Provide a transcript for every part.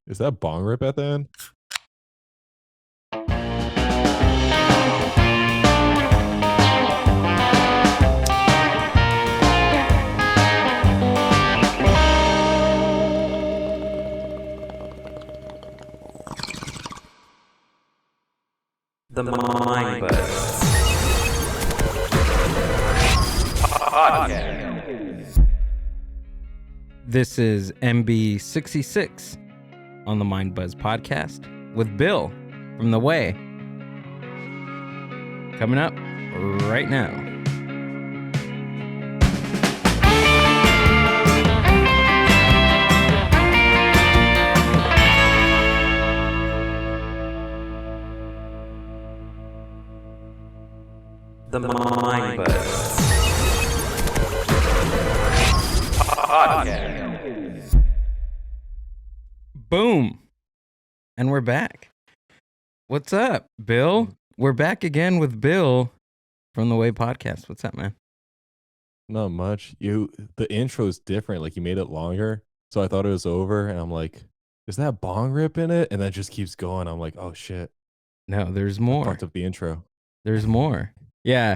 Is that bong rip at the end? The Mindbuzz Podcast. This is MB66 on the Mindbuzz Podcast with Bill from The Way. Coming up right now. The Mindbuzz Podcast. Boom. And we're back. What's up, Bill? We're back again with Bill from The Way Podcast. What's up, man? Not much. The intro is different. Like you made it longer, so I thought it was over, and I'm like, "Is that bong rip in it?" And then it just keeps going. I'm like, "Oh shit!" No, there's I more. fucked up the intro. There's more. Yeah,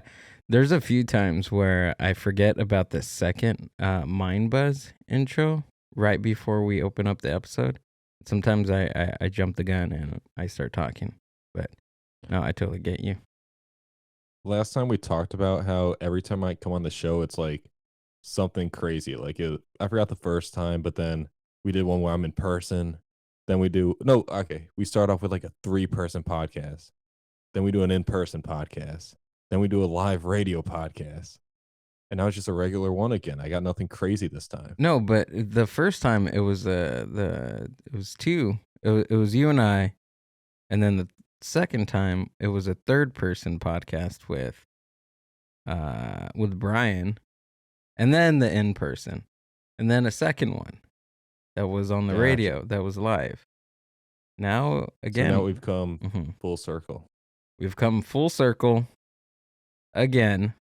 there's a few times where I forget about the second Mindbuzz intro right before we open up the episode. Sometimes I jump the gun and I start talking, but no, I totally get you. Last time we talked about how every time I come on the show, it's like something crazy. I forgot the first time, but then we did one where I'm in person. Then we start off with like a 3-person podcast. Then we do an in-person podcast. Then we do a live radio podcast. And now it's just a regular one again. I got nothing crazy this time. No, but the first time it was it was two. It was you and I, and then the second time it was a 3rd-person podcast with Brian, and then the in person, and then a second one that was on the Gotcha. radio that was live. Now again, So now we've come full circle. We've come full circle again.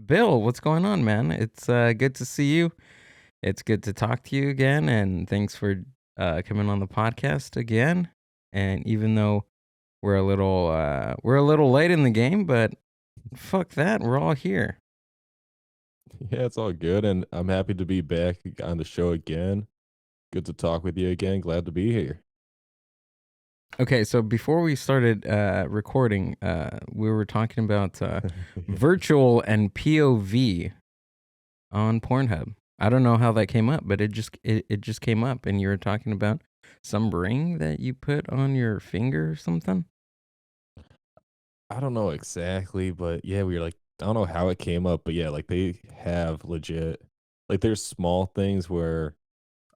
Bill, what's going on, man? It's good to see you. It's good to talk to you again, and thanks for coming on the podcast again. And even though we're a little late in the game, but fuck that, we're all here. Yeah, it's all good, and I'm happy to be back on the show again. Good to talk with you again. Glad to be here. Okay, so before we started recording, we were talking about virtual and POV on Pornhub. I don't know how that came up, but it just came up, and you were talking about some ring that you put on your finger or something. I don't know exactly, but yeah, we were like, I don't know how it came up, but yeah, like they have legit, like there's small things where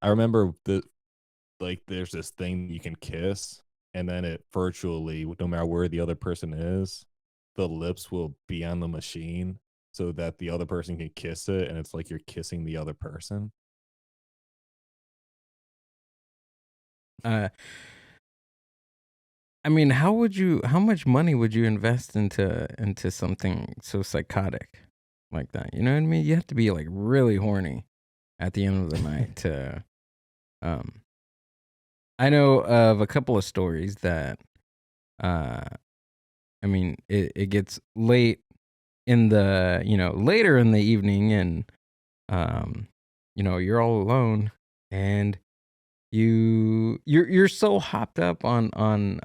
I remember there's this thing you can kiss, and then it virtually, no matter where the other person is, the lips will be on the machine so that the other person can kiss it, and it's like you're kissing the other person. I mean, how much money would you invest into something so psychotic like that? You know what I mean? You have to be like really horny at the end of the night to I know of a couple of stories that I mean, it gets late in the, later in the evening, and you're all alone, and you're so hopped up on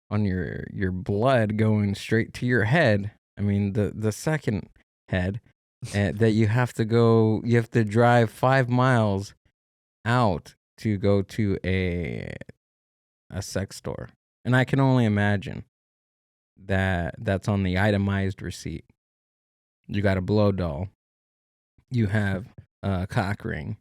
your blood going straight to your head. I mean, the second head, that you have to drive 5 miles out to go to a sex store. And I can only imagine that that's on the itemized receipt. You got a blow doll, you have a cock ring,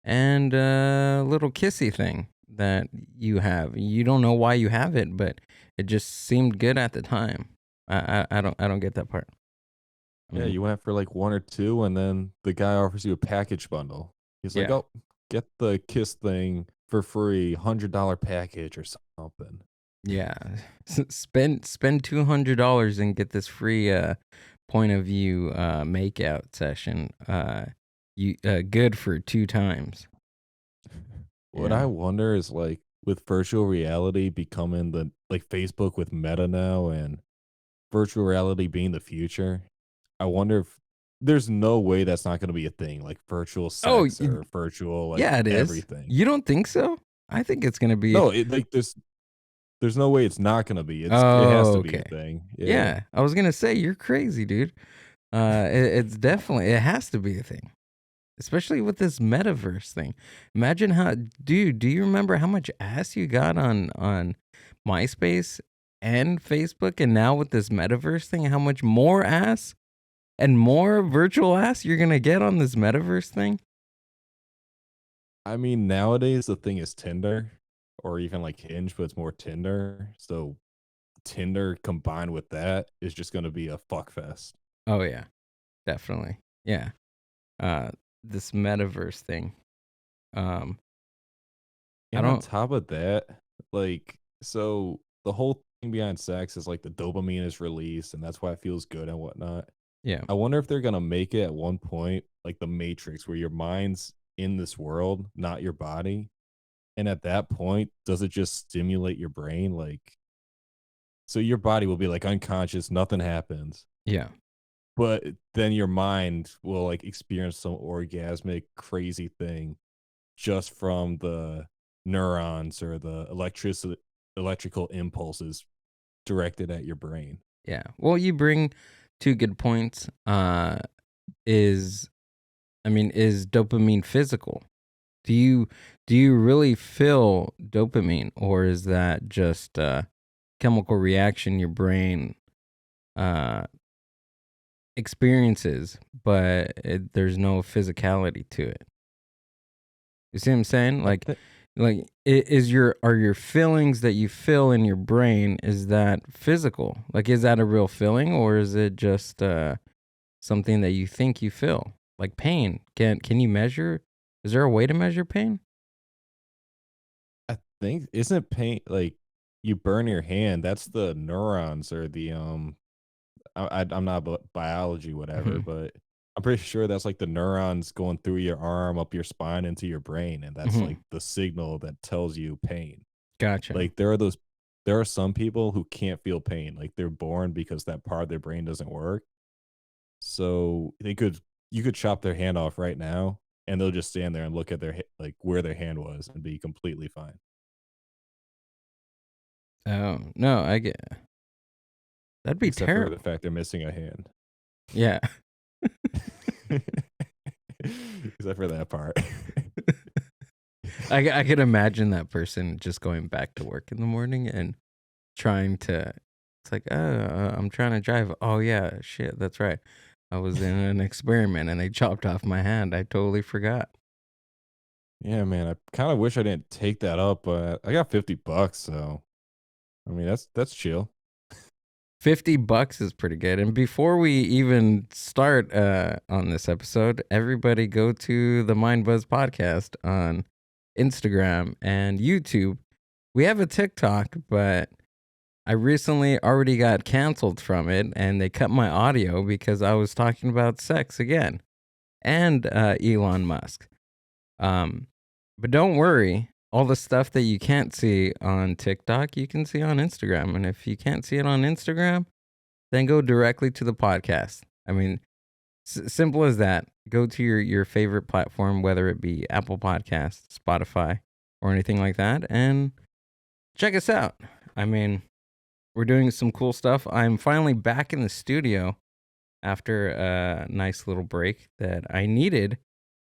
and a little kissy thing that you have. You don't know why you have it, but it just seemed good at the time. I don't get that part. Yeah, you went for like 1 or 2, and then the guy offers you a package bundle. He's like, Yeah. "Oh, get the kiss thing for free, $100 package or something." Yeah, spend $200 and get this free point of view makeout session. You good for 2 times. What I Yeah. wonder is like with virtual reality becoming the like Facebook with Meta now and virtual reality being the future, I wonder if there's no way that's not gonna be a thing, like virtual Oh, sex or virtual like yeah, it is. everything. You don't think so? I think it's gonna be. No, it like there's no way it's not gonna be. It has Oh, to be a okay. thing. Yeah. Yeah, I was gonna say you're crazy, dude. It's definitely it has to be a thing, especially with this metaverse thing. Imagine how, dude. Do you remember how much ass you got on MySpace and Facebook, and now with this metaverse thing, how much more ass and more virtual ass you're gonna get on this metaverse thing? I mean, nowadays the thing is Tinder or even like Hinge, but it's more Tinder. So Tinder combined with that is just gonna be a fuck fest. Oh yeah, definitely. Yeah. Uh, this metaverse thing. Um, I And on don't. top of that, like, so the whole thing behind sex is like the dopamine is released and that's why it feels good and whatnot. Yeah. I wonder if they're gonna make it at one point like the Matrix, where your mind's in this world, not your body. And at that point, does it just stimulate your brain? Like, so your body will be like unconscious, nothing happens, Yeah. but then your mind will like experience some orgasmic crazy thing just from the neurons or the electrical impulses directed at your brain. Yeah. Well, you bring two good points. Is is dopamine physical? Do you really feel dopamine, or is that just a chemical reaction your brain uh experiences, but there's no physicality to it? You see what I'm saying? I Like, thi- is your are your feelings that you feel in your brain, is that physical? Like, is that a real feeling, or is it just something that you think you feel? Like pain. Can you measure? Is there a way to measure pain? I think isn't pain like you burn your hand? That's the neurons or the I'm not biology whatever, Hmm. but I'm pretty sure that's like the neurons going through your arm up your spine into your brain, and that's Hmm. like the signal that tells you pain. Gotcha. Like there are some people who can't feel pain, like they're born because that part of their brain doesn't work. So you could chop their hand off right now, and they'll just stand there and look at like where their hand was and be completely fine. Oh no, I get that'd be Except for the terrible. fact they're missing a hand. Yeah. Except for that part. I could imagine that person just going back to work in the morning and trying to. It's like, oh, I'm trying to drive. Oh yeah, shit, that's right. I was in an experiment and they chopped off my hand. I totally forgot. Yeah, man, I kinda wish I didn't take that up, but I got $50, so I mean that's chill. 50 bucks is pretty good. And before we even start on this episode, everybody go to the Mindbuzz podcast on Instagram and YouTube. We have a TikTok, but I recently already got canceled from it and they cut my audio because I was talking about sex again and Elon Musk. Um, but don't worry, all the stuff that you can't see on TikTok, you can see on Instagram. And if you can't see it on Instagram, then go directly to the podcast. I mean, simple as that. Go to your favorite platform, whether it be Apple Podcasts, Spotify, or anything like that, and check us out. I mean, we're doing some cool stuff. I'm finally back in the studio after a nice little break that I needed,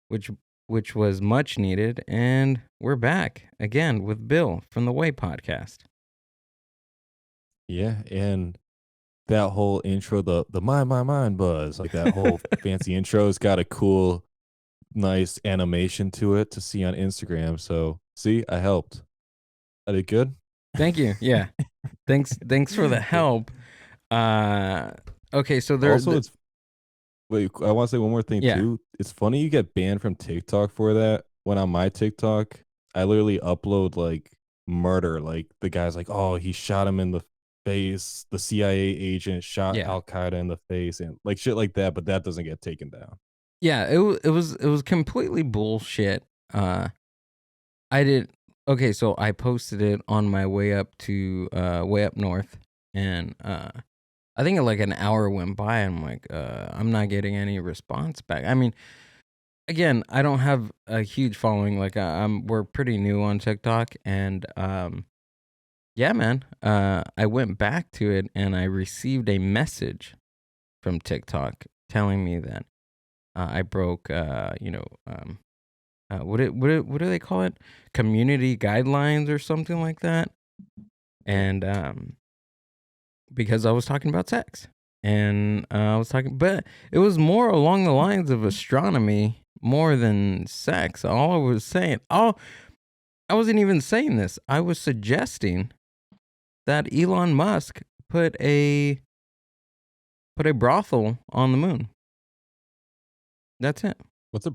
which which was much needed, and we're back again with Bill from the Way podcast. Yeah, and that whole intro, the mind buzz, like that whole fancy intro's got a cool, nice animation to it to see on Instagram. So see, I helped. I did good. Thank you. Yeah. Thanks for the Yeah. help. Uh okay, so Also, it's wait, I want to say one more thing yeah. too. It's funny you get banned from TikTok for that. When on my TikTok, I literally upload like murder. Like the guy's like, oh, he shot him in the face. The CIA agent shot Yeah. Al Qaeda in the face, and like shit like that. But that doesn't get taken down. Yeah, it was completely bullshit. Uh I did. Okay, so I posted it on my way up to way up north, and I think like an hour went by. And I'm like, I'm not getting any response back. I mean, again, I don't have a huge following. Like, we're pretty new on TikTok, and yeah, man. I went back to it, and I received a message from TikTok telling me that I broke, what do they call it? Community guidelines or something like that. And because I was talking about sex, and I was talking, but it was more along the lines of astronomy more than sex. All I was saying, I wasn't even saying this. I was suggesting that Elon Musk put a brothel on the moon. That's it. What's a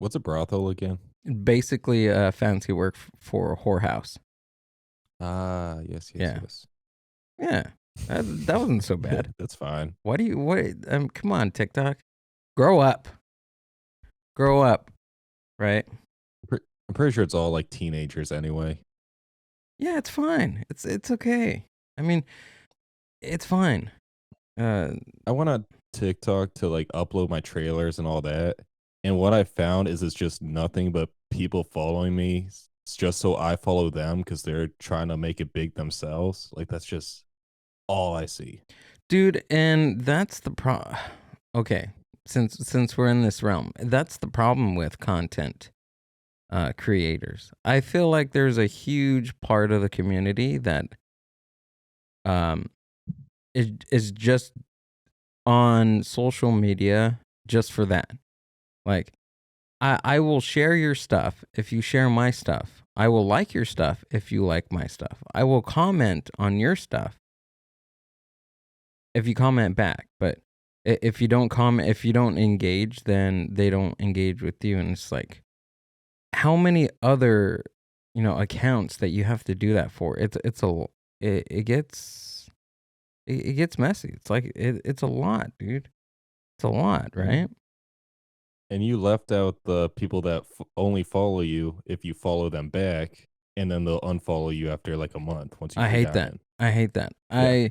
what's a brothel again? Basically, fancy work for a whorehouse. Ah, yes, yes, Yeah, yes. yeah. That wasn't so bad. That's fine. Why do you? What? Come on, TikTok, grow up, grow up, right? I'm pretty sure it's all like teenagers anyway. Yeah, it's fine. It's okay. I mean, it's fine. Uh, I went on TikTok to like upload my trailers and all that. And what I found is it's just nothing but people following me just so I follow them because they're trying to make it big themselves. Like that's just all I see. dude, and that's the Okay, since we're in this realm, that's the problem with content creators. I feel like there's a huge part of the community that um is just on social media just for that. Like, I will share your stuff if you share my stuff. I will like your stuff if you like my stuff. I will comment on your stuff if you comment back. But if you don't comment, if you don't engage, then they don't engage with you. And it's like, how many other accounts that you have to do that for? It gets messy. It's like it's a lot, dude. It's a lot, right? And you left out the people that only follow you if you follow them back, and then they'll unfollow you after like a month once you've I hate that. forgotten. I hate that. Yeah.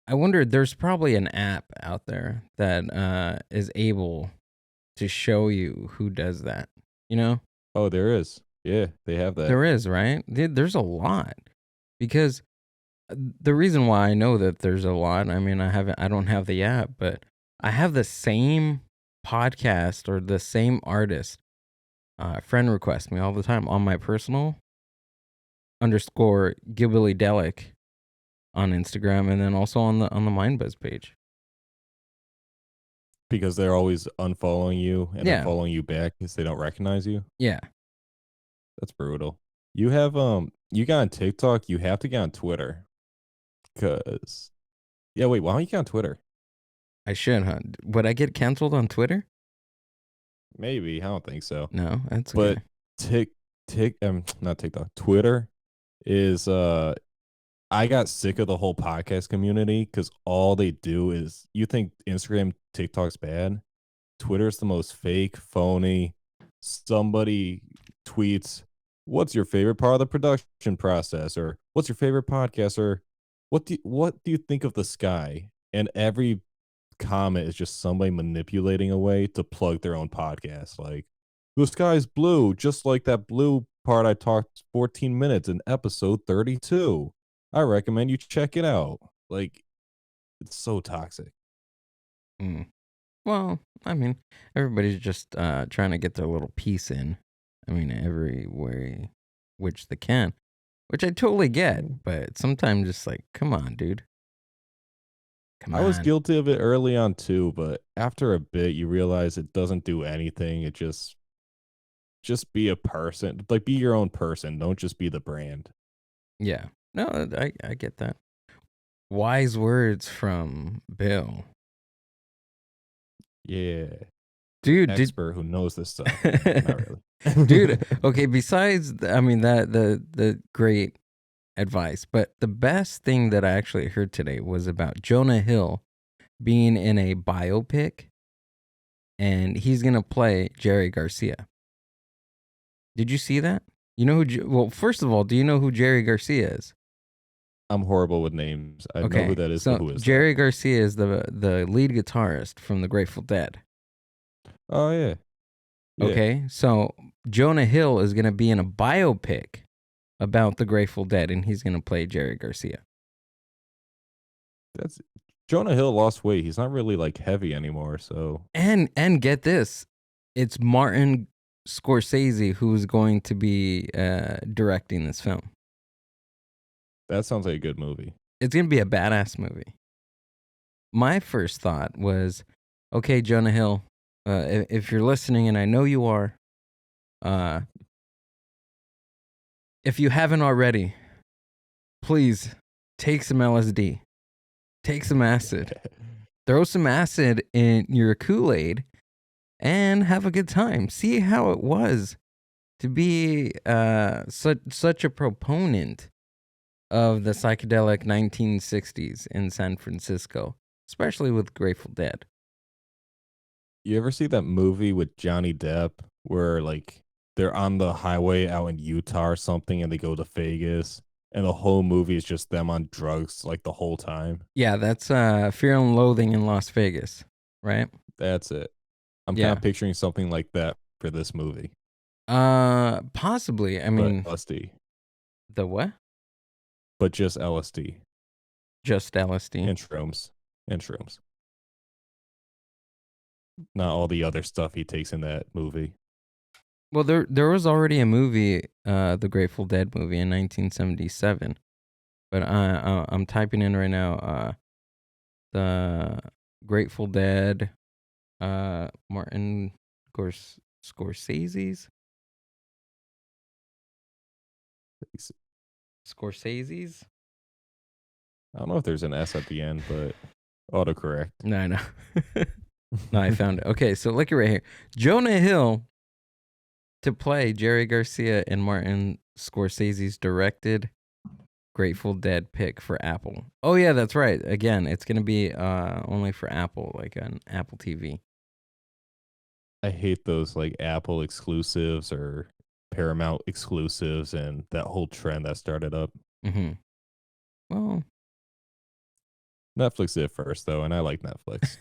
I wonder. There's probably an app out there that is able to show you who does that. You know, Oh, there is. Yeah, they have that. there is, right? There's a lot because the reason why I know that there's a lot. I mean, I don't have the app, but I have the same podcast or the same artist. Friend request me all the time on my personal _Gibbily on Instagram, and then also on the Mindbuzz page. Because they're always unfollowing you and then Yeah, following you back because they don't recognize you. yeah. That's brutal. You have you got on TikTok, you have to get on Twitter. Cause yeah, wait, why don't you get on Twitter? I should, huh? Would I get canceled on Twitter? Maybe. I don't think so. No, that's But okay. not TikTok. Twitter is I got sick of the whole podcast community because all they do is you think Instagram, TikTok's bad. Twitter's the most fake, phony. Somebody tweets, "What's your favorite part of the production process?" or "What's your favorite podcast?" or "What do you think of the sky?" And every comment is just somebody manipulating a way to plug their own podcast. Like, the sky's blue, just like that blue part I talked 14 minutes in episode 32. I recommend you check it out. Like, it's so toxic. Mm. Well, I mean, everybody's just trying to get their little piece in. I mean, every way which they can, which I totally get. But sometimes it's like, come on, dude. Come I was on. guilty of it early on too, but after a bit you realize it doesn't do anything. It just be a person. Like, be your own person. Don't just be the brand. Yeah. No, I get that. Wise words from Bill. Yeah. Dude, Expert who knows this stuff. Not really. dude, okay, besides I mean that the great advice, but the best thing that I actually heard today was about Jonah Hill being in a biopic, and he's going to play Jerry Garcia. Did you see that? You know who? Well, first of all, do you know who Jerry Garcia is? I'm horrible with names. I know who Okay, that is, but so who is that? Jerry Garcia is the lead guitarist from the Grateful Dead. Oh yeah, yeah. Okay, so Jonah Hill is gonna be in a biopic about the Grateful Dead, and he's gonna play Jerry Garcia. That's Jonah Hill lost weight. He's not really like heavy anymore. So And get this, it's Martin Scorsese who's going to be directing this film. that sounds like a good movie. It's gonna be a badass movie. My first thought was, okay, Jonah Hill, if you're listening, and I know you are, if you haven't already, please take some LSD, take some acid, throw some acid in your Kool-Aid, and have a good time. See how it was to be such a proponent of the psychedelic 1960s in San Francisco, especially with Grateful Dead. You ever see that movie with Johnny Depp where like they're on the highway out in Utah or something and they go to Vegas and the whole movie is just them on drugs like the whole time? Yeah, that's Fear and Loathing in Las Vegas, right? That's it. I'm kind Yeah. of picturing something like that for this movie. Possibly. I But mean, LSD. the what? But just LSD. Just LSD. And shrooms. And shrooms. Not all the other stuff he takes in that movie. Well, there was already a movie, the Grateful Dead movie in 1977, but I'm typing in right now, the Grateful Dead, Martin Scorsese's. Scorsese's? I don't know if there's an S at the end, but autocorrect. No, I know. No, I found it. Okay, so look at right here. Jonah Hill to play Jerry Garcia in Martin Scorsese's directed Grateful Dead pick for Apple. Oh yeah, that's right. Again, it's gonna be only for Apple, like on Apple TV. I hate those like Apple exclusives or Paramount exclusives and that whole trend that started up. Mm-hmm. Well, Netflix did it first though, and I like Netflix.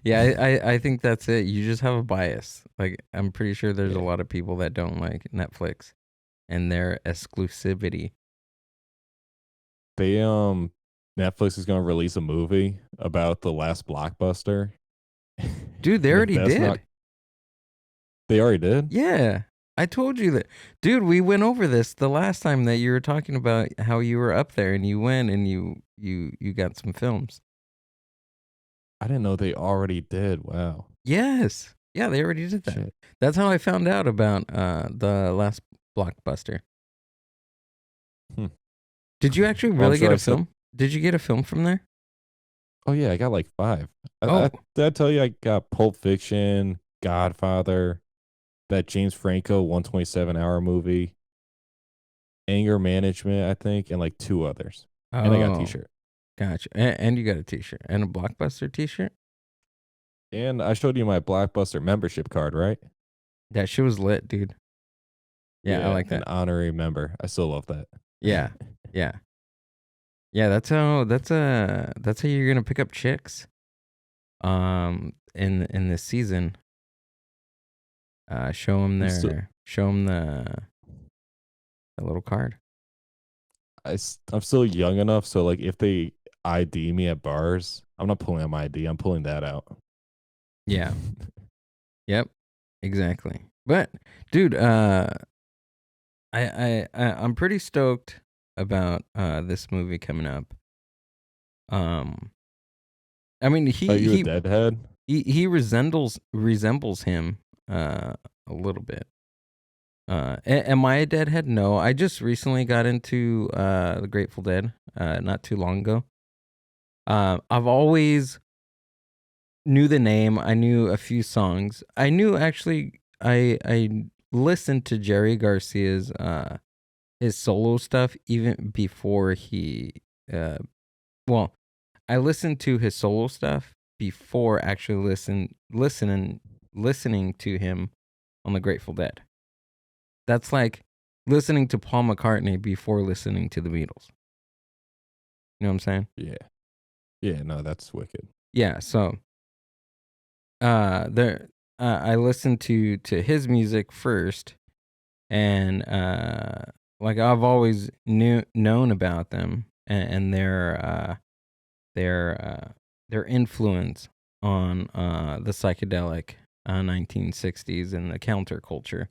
yeah, I think that's it. You just have a bias. Like I'm pretty sure there's a Yeah. lot of people that don't like Netflix and their exclusivity. They Netflix is gonna release a movie about the last blockbuster. Dude, they And if already that's did. not- They already did? Yeah. I told you that. Dude, we went over this the last time that you were talking about how you were up there and you went and you got some films. I didn't know they already did. Wow. Yes. Yeah, they already did that. Shit. That's how I found out about the last blockbuster. Hmm. Did you actually I'm really sure get a I've said- film? Did you get a film from there? Oh yeah, I got like 5. Oh. Did I tell you I got Pulp Fiction, Godfather, that James Franco 127-hour movie, Anger Management, I think, and like 2 others. And I got a Oh, t-shirt. Gotcha. And you got a t-shirt and a Blockbuster t-shirt? And I showed you my Blockbuster membership card, right? That shit was lit, dude. Yeah, I like An that. honorary member. I still love that. Yeah. Yeah. Yeah, that's how you're gonna pick up chicks. In this season. Show them I'm still- the little card. I'm still young enough, so like if they ID me at bars, I'm not pulling out my ID. I'm pulling that out. Yeah. Yep. Exactly. But dude, I'm pretty stoked about this movie coming up. I mean Are you a deadhead? he resembles him a little bit. Am I a deadhead? No, I just recently got into the Grateful Dead not too long ago. I've always knew the name. I knew a few songs. I knew actually I listened to Jerry Garcia's his solo stuff even before he well, I listened to his solo stuff before actually listening to him on the Grateful Dead. That's like listening to Paul McCartney before listening to the Beatles. You know what I'm saying? Yeah. Yeah, no, that's wicked. Yeah. So there I listened to his music first, and like I've always known about them, and their their influence on the psychedelic 1960s and the counterculture.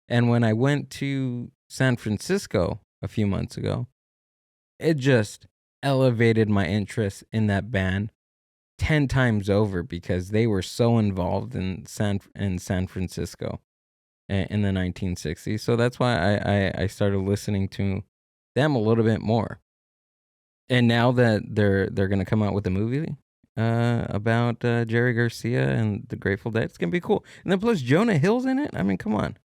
And when I went to San Francisco a few months ago, it just elevated my interest in that band 10 times over because they were so involved in San Francisco in the 1960s. So that's why I started listening to them a little bit more. And now that they're gonna come out with a movie about Jerry Garcia and the Grateful Dead, it's gonna be cool. And then plus Jonah Hill's in it. I mean, come on.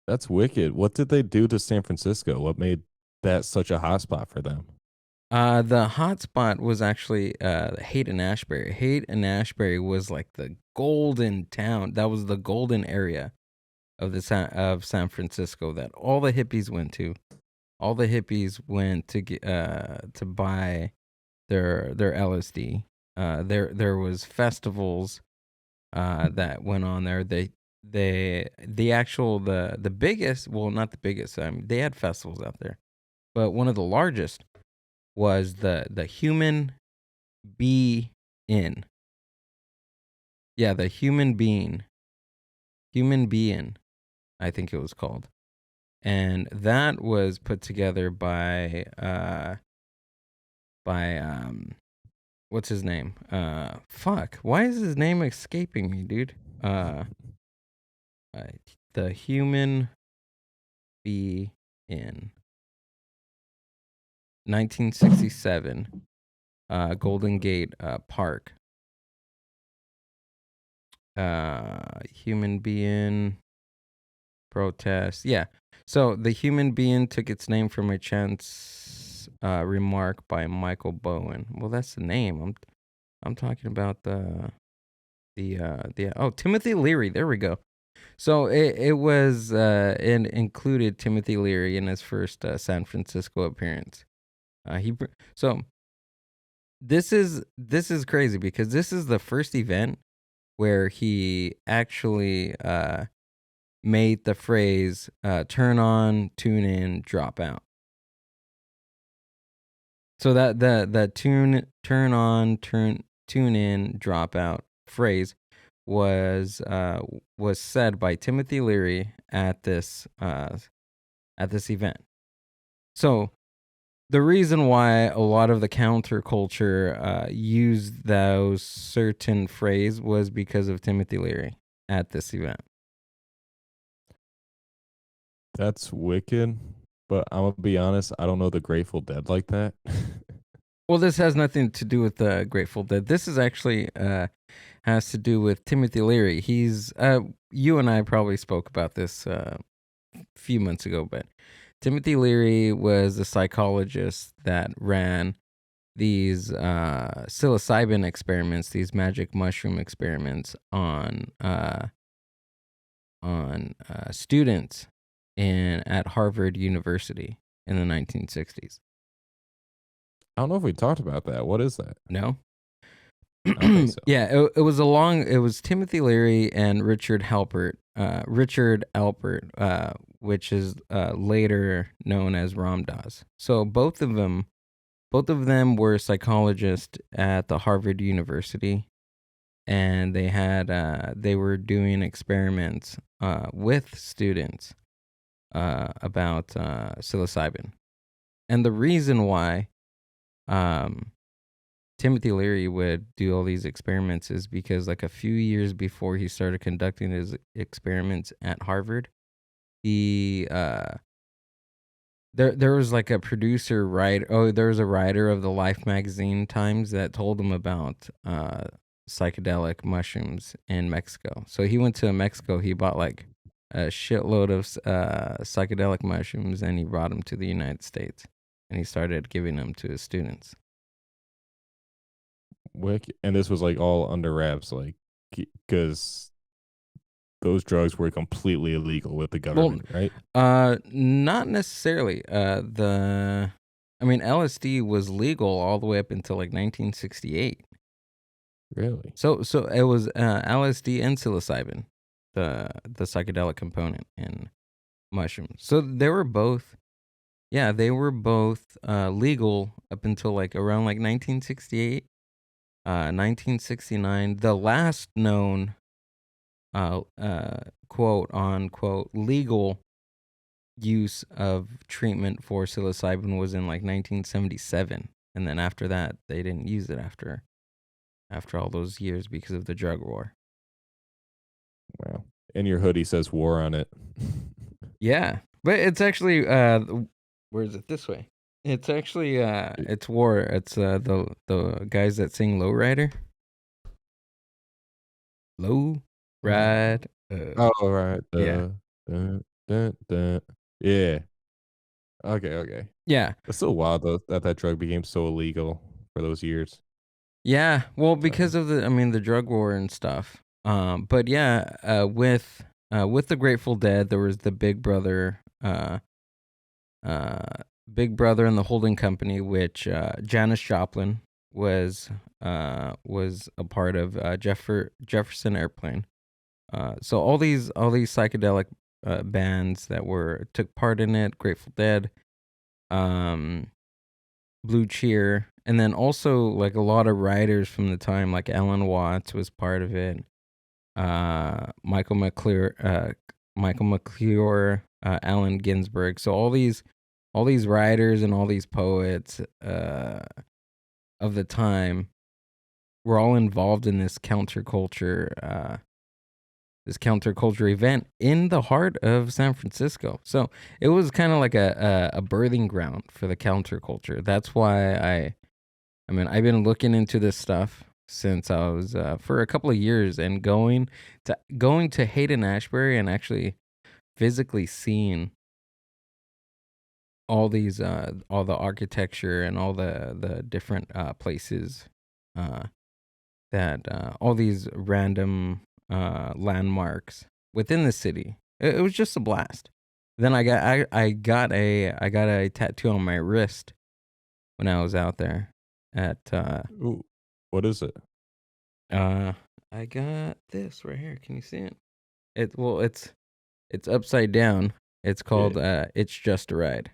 That's wicked. What did they do to San Francisco? What made that such a hotspot for them? The hot spot was actually Haight and Ashbury. Haight and Ashbury was like the golden town. That was the golden area of of San Francisco that all the hippies went to. All the hippies went to buy their LSD. There was festivals that went on there. The actual the biggest, well, not the biggest. They had festivals out there, but one of the largest was the Human Bee Inn. Yeah, the Human Being, I think it was called, and that was put together by what's his name? Fuck, why is his name escaping me, dude? Uh, the Human Bee Inn, 1967, Golden Gate Park. Human Being protest. Yeah. So the Human Being took its name from a chance remark by Michael Bowen. Well, that's the name. I'm talking about the Timothy Leary. There we go. So it was included Timothy Leary in his first San Francisco appearance. So this is crazy because this is the first event where he actually made the phrase "turn on, tune in, drop out." So that turn on, tune in, drop out phrase was said by Timothy Leary at this event. So the reason why a lot of the counterculture used those certain phrase was because of Timothy Leary at this event. That's wicked. But I'm gonna be honest, I don't know the Grateful Dead like that. Well, this has nothing to do with the Grateful Dead. This is actually has to do with Timothy Leary. He's you and I probably spoke about this a few months ago, but Timothy Leary was a psychologist that ran these psilocybin experiments, these magic mushroom experiments on students at Harvard University in the 1960s. I don't know if we talked about that. What is that? No? I don't think so. Yeah, it was Timothy Leary and Richard Alpert, which is later known as Ram Dass. So both of them were psychologists at the Harvard University, and they were doing experiments with students about psilocybin. And the reason why Timothy Leary would do all these experiments is because like a few years before he started conducting his experiments at Harvard, he there was like a there was a writer of the Life magazine Times that told him about psychedelic mushrooms in Mexico. So he went to Mexico, he bought like a shitload of psychedelic mushrooms, and he brought them to the United States, and he started giving them to his students. Wicked. And this was like all under wraps, like because those drugs were completely illegal with the Well, government, right? not necessarily. I mean, LSD was legal all the way up until like 1968. Really? So it was LSD and psilocybin, the psychedelic component in mushrooms. So they were both, yeah, they were both legal up until like around like 1968, 1969. The last known quote unquote legal use of treatment for psilocybin was in like 1977, and then after that they didn't use it after all those years because of the drug war. Wow. And your hoodie says war on it. Yeah, but it's actually where is it? This way. It's actually it's war. It's the guys that sing Lowrider. Low ride. Oh, right. Yeah. Yeah. Okay. Yeah. It's so wild though that drug became so illegal for those years. Yeah. Well, because of the drug war and stuff. But yeah, with the Grateful Dead, there was the Big Brother and the Holding Company, which Janis Joplin was a part of Jefferson Airplane. So all these psychedelic bands that took part in it, Grateful Dead, Blue Cheer, and then also like a lot of writers from the time, like Alan Watts was part of it. Michael McClure, Allen Ginsberg. So all these writers and all these poets of the time were all involved in this counterculture event in the heart of San Francisco. So it was kind of like a birthing ground for the counterculture. That's why I've been looking into this stuff since I was for a couple of years, and going to Haight-Ashbury and actually physically seeing all these all the architecture and all the different places that all these random landmarks within the city. It was just a blast. Then I got a tattoo on my wrist when I was out there at Ooh, what is it? I got this right here. Can you see it? It's upside down. It's called It's Just a Ride.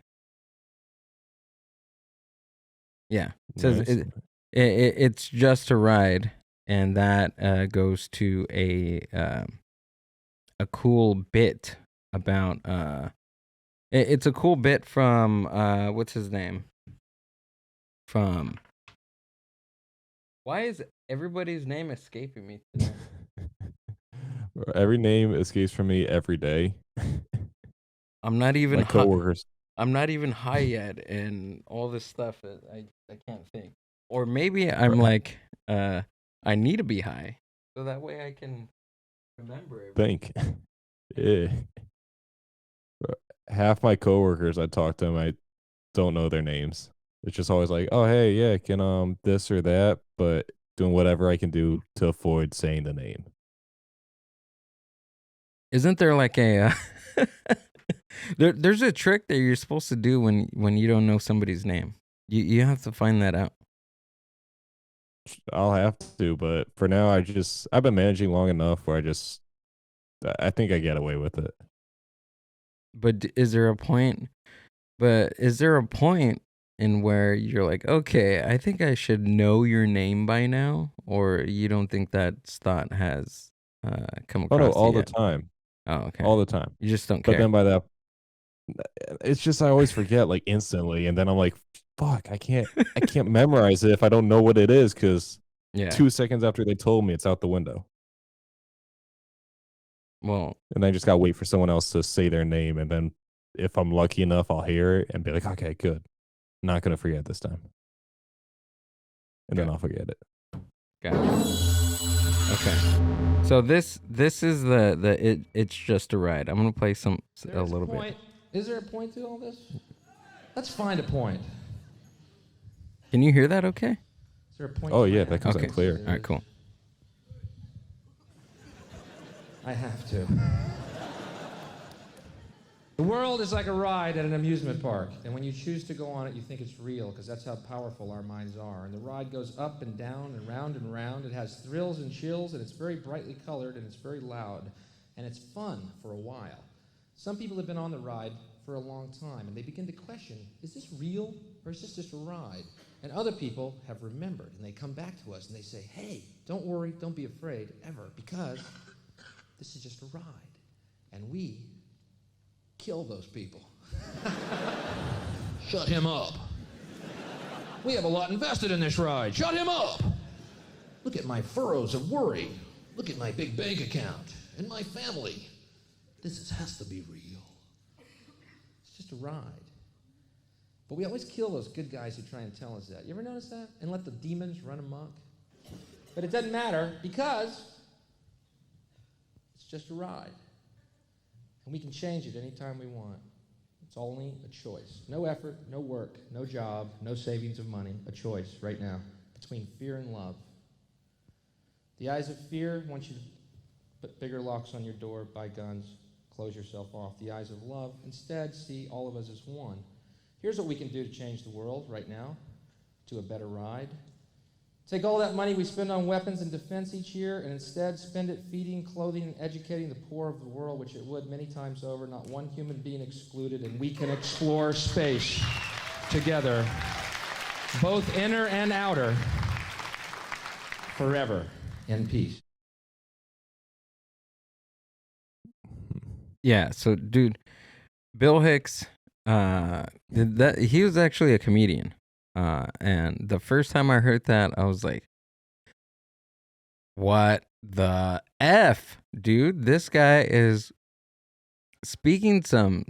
Yeah. It says Nice. it's just a ride, and that goes to a cool bit about it's a cool bit from what's his name? From Why is everybody's name escaping me today? Every name escapes from me every day. I'm not even My coworkers. I'm not even high yet, and all this stuff that I can't think. Or maybe I'm like I need to be high so that way I can remember everything. Think. Yeah. Half my coworkers I talk to them, I don't know their names. It's just always like, oh hey, yeah, can this or that, but doing whatever I can do to avoid saying the name. Isn't there like a there's a trick that you're supposed to do when you don't know somebody's name. You have to find that out. I'll have to, but for now I've been managing long enough where I think I get away with it. But is there a point? But is there a point in where you're like, okay, I think I should know your name by now, or you don't think that thought has come Oh across no, you all the yet? time. Oh, okay. All the time. You just don't But care. then by that it's just I always forget like instantly, and then I'm like, fuck, I can't memorize it if I don't know what it is, because Yeah. 2 seconds after they told me, it's out the window. Well, And I just gotta wait for someone else to say their name, and then if I'm lucky enough, I'll hear it and be like, okay, good. Not gonna forget this time. And then Good. I'll forget it. gotcha. Okay. So this is it's just a ride. I'm gonna play a little bit. Is there a point to all this? Let's find a point. Can you hear that? Okay. Is there a point? Oh to yeah, my that comes Okay. out clear. All right. Cool. I have to. The world is like a ride at an amusement park, and when you choose to go on it, you think it's real, because that's how powerful our minds are. And the ride goes up and down and round and round. It has thrills and chills, and it's very brightly colored, and it's very loud, and it's fun for a while. Some people have been on the ride for a long time, and they begin to question, is this real, or is this just a ride? And other people have remembered, and they come back to us, and they say, hey, don't worry, don't be afraid, ever, because this is just a ride, and we kill those people. Shut him up. We have a lot invested in this ride. Shut him up. Look at my furrows of worry. Look at my big bank account and my family. Has to be real. It's just a ride. But we always kill those good guys who try and tell us that. You ever notice that? And let the demons run amok? But it doesn't matter because it's just a ride. And we can change it anytime we want. It's only a choice. No effort, no work, no job, no savings of money. A choice right now between fear and love. The eyes of fear want you to put bigger locks on your door, buy guns, close yourself off. The eyes of love instead see all of us as one. Here's what we can do to change the world right now to a better ride. Take all that money we spend on weapons and defense each year and instead spend it feeding, clothing, and educating the poor of the world, which it would many times over, not one human being excluded, and we can explore space together, both inner and outer, forever in peace. Yeah, so dude, Bill Hicks, he was actually a comedian. And the first time I heard that, I was like, what the F, dude? This guy is speaking some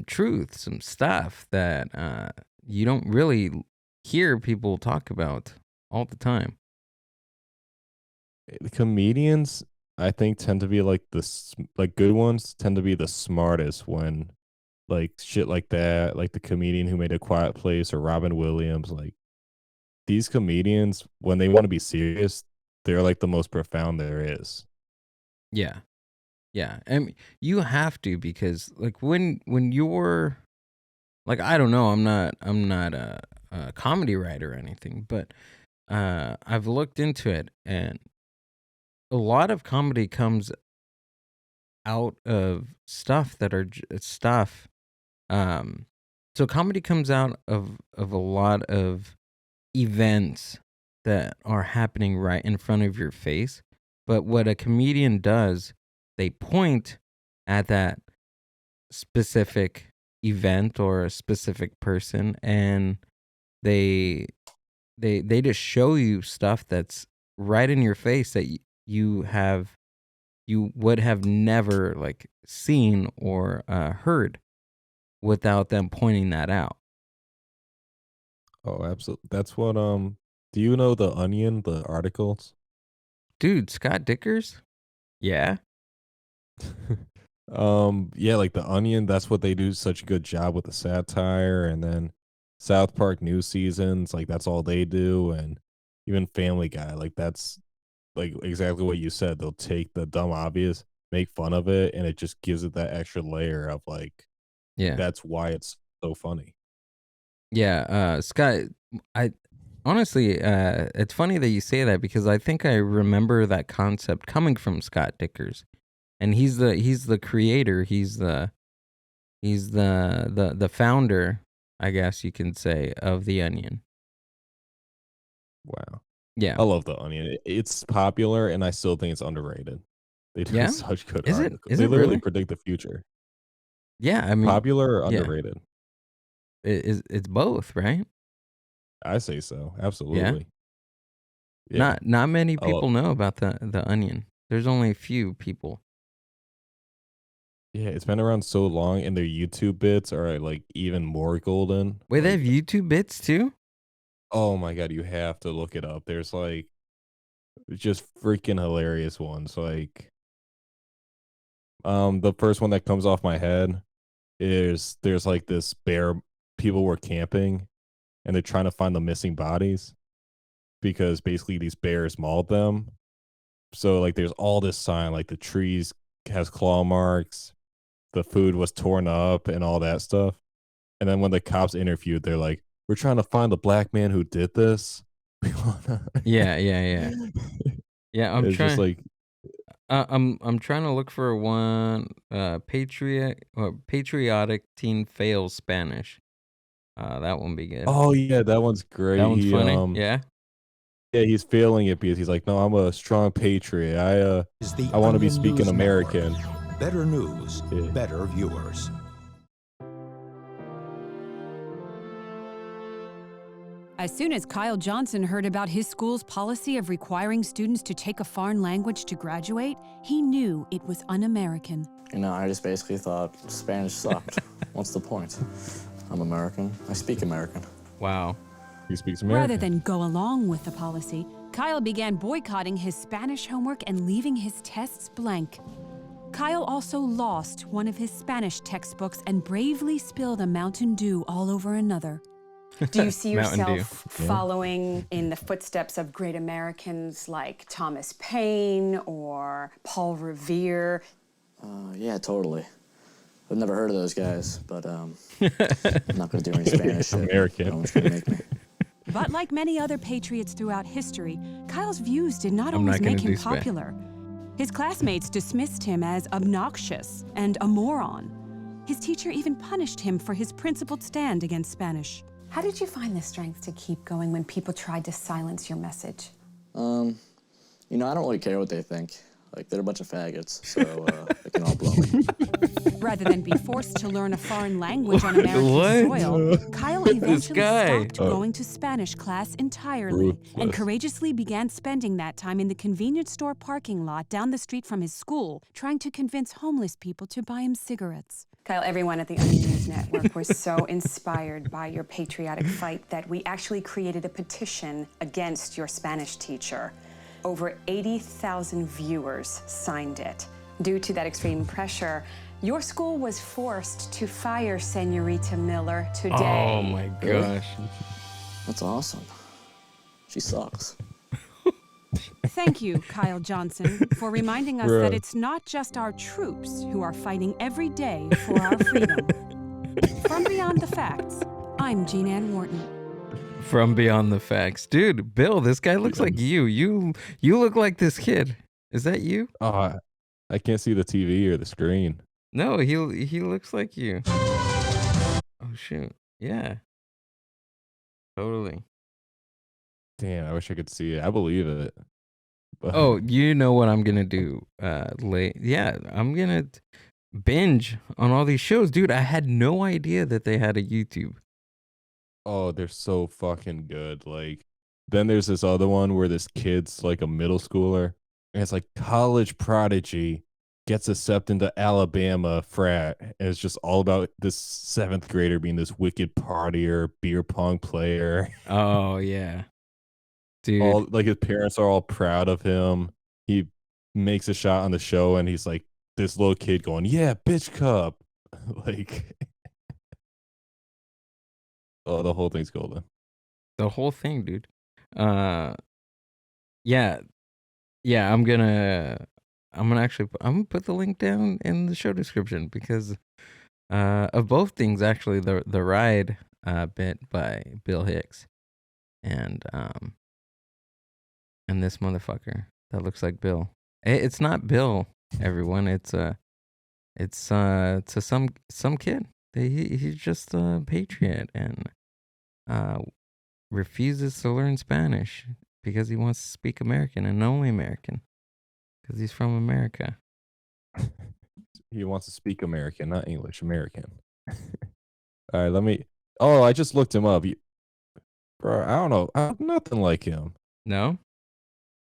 truth, some stuff that you don't really hear people talk about all the time. The comedians, I think, tend to be like good ones tend to be the smartest when like shit like that, like the comedian who made A Quiet Place or Robin Williams, like these comedians, when they want to be serious, they're like the most profound there is. Yeah. Yeah. And you have to, because like when you're like, I don't know, I'm not a comedy writer or anything, but I've looked into it, and a lot of comedy comes out of stuff that are stuff. So comedy comes out of a lot of events that are happening right in front of your face. But what a comedian does, they point at that specific event or a specific person, and they just show you stuff that's right in your face that you would have never like seen or heard without them pointing that out. Oh, absolutely. That's what do you know The Onion, the articles? Dude, Scott Dickers? Yeah. Yeah, like The Onion, that's what they do such a good job with the satire, and then South Park New Seasons, like that's all they do, and even Family Guy, like that's like exactly what you said. They'll take the dumb obvious, make fun of it, and it just gives it that extra layer of like Yeah. that's why it's so funny. Yeah, Scott, I honestly, it's funny that you say that, because I think I remember that concept coming from Scott Dickers, and he's the creator, he's the founder, I guess you can say, of The Onion. Wow. Yeah. I love The Onion. It's popular, and I still think it's underrated. They do Yeah? such good Is it? articles. Is They it literally really? predict the future. Yeah, I mean, Popular or yeah, underrated? it's both, right? I say so. Yeah. Absolutely. Yeah. Not many I love, people know about the Onion. There's only a few people. yeah, it's been around so long, and their YouTube bits are like even more golden. Wait, they have Like, YouTube bits too? oh my god, you have to look it up. There's like just freaking hilarious ones. Like, the first one that comes off my head is there's like this bear. People were camping, and they're trying to find the missing bodies because basically these bears mauled them. So like there's all this sign, like the trees has claw marks, the food was torn up and all that stuff. And then when the cops interviewed, they're like, we're trying to find the black man who did this. Yeah, yeah, yeah. Yeah, I'm It's just trying. like, I'm trying to look for one. Patriotic teen fails Spanish. That one be good. oh yeah, that one's That great. one's funny. Yeah. Yeah, he's failing it because he's like, no, I'm a strong patriot. Is the I want to be Onion speaking News American. Network. Better news, Yeah. better viewers. As soon as Kyle Johnson heard about his school's policy of requiring students to take a foreign language to graduate, he knew it was un-American. You know, I just basically thought Spanish sucked. What's the point? I'm American. I speak American. Wow. He speaks American. Rather than go along with the policy, Kyle began boycotting his Spanish homework and leaving his tests blank. Kyle also lost one of his Spanish textbooks and bravely spilled a Mountain Dew all over another. Do you see Mountain yourself Dew. following in the footsteps of great Americans like Thomas Paine or Paul Revere? Yeah, totally. I've never heard of those guys, but I'm not going to do any Spanish shit. American. No one's going to make me. But like many other patriots throughout history, Kyle's views did not I'm always not gonna make him do Spa- popular. His classmates dismissed him as obnoxious and a moron. His teacher even punished him for his principled stand against Spanish. How did you find the strength to keep going when people tried to silence your message? You know, I don't really care what they think. Like, they're a bunch of faggots, so they can all blow me. Rather than be forced to learn a foreign language on American What? soil, Kyle eventually guy. stopped going to Spanish class entirely and Ruthless. courageously began spending that time in the convenience store parking lot down the street from his school, trying to convince homeless people to buy him cigarettes. Kyle, everyone at the Onion News Network was so inspired by your patriotic fight that we actually created a petition against your Spanish teacher. Over 80,000 viewers signed it. Due to that extreme pressure, your school was forced to fire Senorita Miller today. Oh my gosh. That's awesome. She sucks. Thank you, Kyle Johnson, for reminding us Bruh. that it's not just our troops who are fighting every day for our freedom. From Beyond the Facts, I'm Jean Ann Wharton. From Beyond the Facts. Dude, Bill, this guy looks like you. You look like this kid. Is that you? Oh, I can't see the TV or the screen. No, he looks like you. Oh shoot. Yeah. Totally. Damn, I wish I could see it. I believe it. But Oh, you know what I'm gonna do? Yeah, I'm gonna binge on all these shows, dude. I had no idea that they had a YouTube. oh, they're so fucking good. Like, then there's this other one where this kid's like a middle schooler, and it's like college prodigy gets accepted into Alabama frat, and it's just all about this seventh grader being this wicked partier, beer pong player. Oh yeah, dude. All like his parents are all proud of him. He makes a shot on the show, and he's like this little kid going, "Yeah, bitch cup," like. Oh, the whole thing's golden. The whole thing, dude. Yeah, yeah. I'm gonna put the link down in the show description because of both things. Actually, the ride bit by Bill Hicks and this motherfucker that looks like Bill. It's not Bill, everyone. It's some kid. He's just a patriot and refuses to learn Spanish because he wants to speak American and only American because he's from America. He wants to speak American, not English. American. All right, let me. Oh, I just looked him up. Bro, I don't know. Nothing like him. No?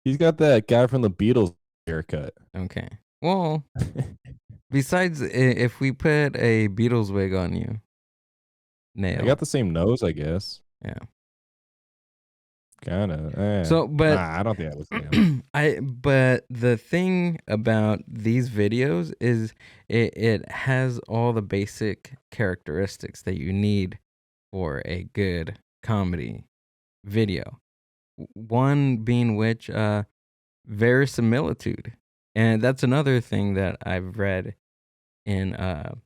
He's got that guy from the Beatles haircut. Okay. Well, besides, if we put a Beatles wig on you, nail. I got the same nose, I guess. Yeah. Kind of. So, but I don't think I was him. But the thing about these videos is it has all the basic characteristics that you need for a good comedy video. One being which verisimilitude. And that's another thing that I've read in the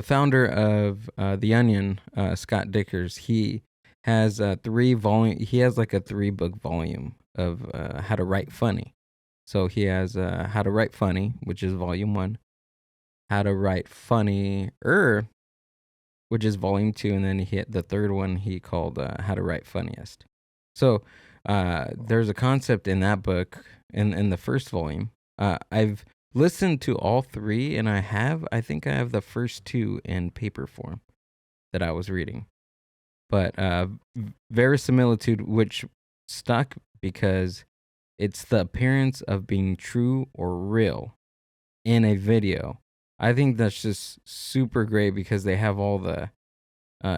founder of The Onion, Scott Dickers, he has a 3-book volume of how to write funny. So he has How to Write Funny, which is volume 1, How to Write Funnier, which is volume 2, and then he hit the third one he called How to Write Funniest. So there's a concept in that book, in the first volume. I've listened to all 3, and I think I have the first 2 in paper form that I was reading. But verisimilitude, which stuck because it's the appearance of being true or real in a video. I think that's just super great because they have all the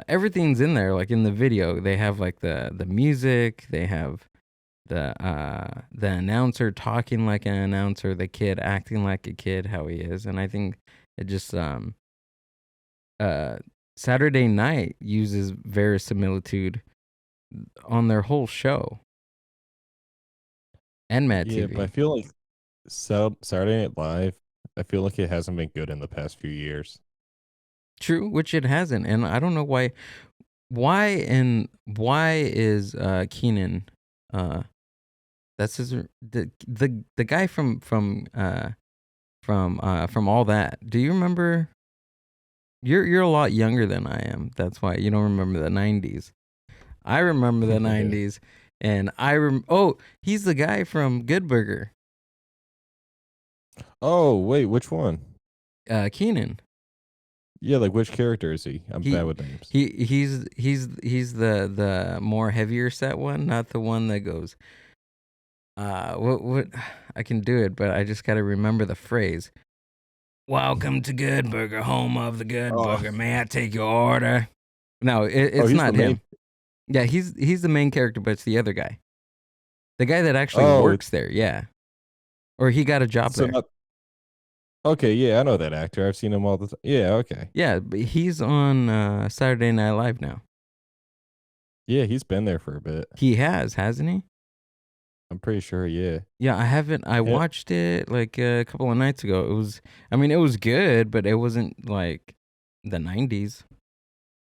everything's in there. Like in the video, they have like the music, they have the announcer talking like an announcer, the kid acting like a kid, how he is, and I think it just Saturday Night uses verisimilitude on their whole show, and Mad Yeah, TV. but I feel like Saturday Night Live, I feel like it hasn't been good in the past few years. True, which it hasn't, and I don't know why. Why is Keenan? That's his the guy from All That. Do you remember? You're a lot younger than I am. That's why you don't remember the 90s. I remember the 90s, and he's the guy from Good Burger. Oh, wait, which one? Keenan. Yeah, like which character is he? I'm bad with names. He's the more heavier set one, not the one that goes. What I can do it, but I just got to remember the phrase. Welcome to Good Burger, home of the Good Burger. May I take your order? No, it's not him. Yeah, he's the main character, but it's the other guy. The guy that actually works there, yeah. Or he got a job there. Okay, yeah, I know that actor. I've seen him all the time. Yeah, okay. Yeah, but he's on Saturday Night Live now. Yeah, he's been there for a bit. He hasn't he? I'm pretty sure, yeah. Yeah, I haven't. I watched it like a couple of nights ago. It was good, but it wasn't like the 90s,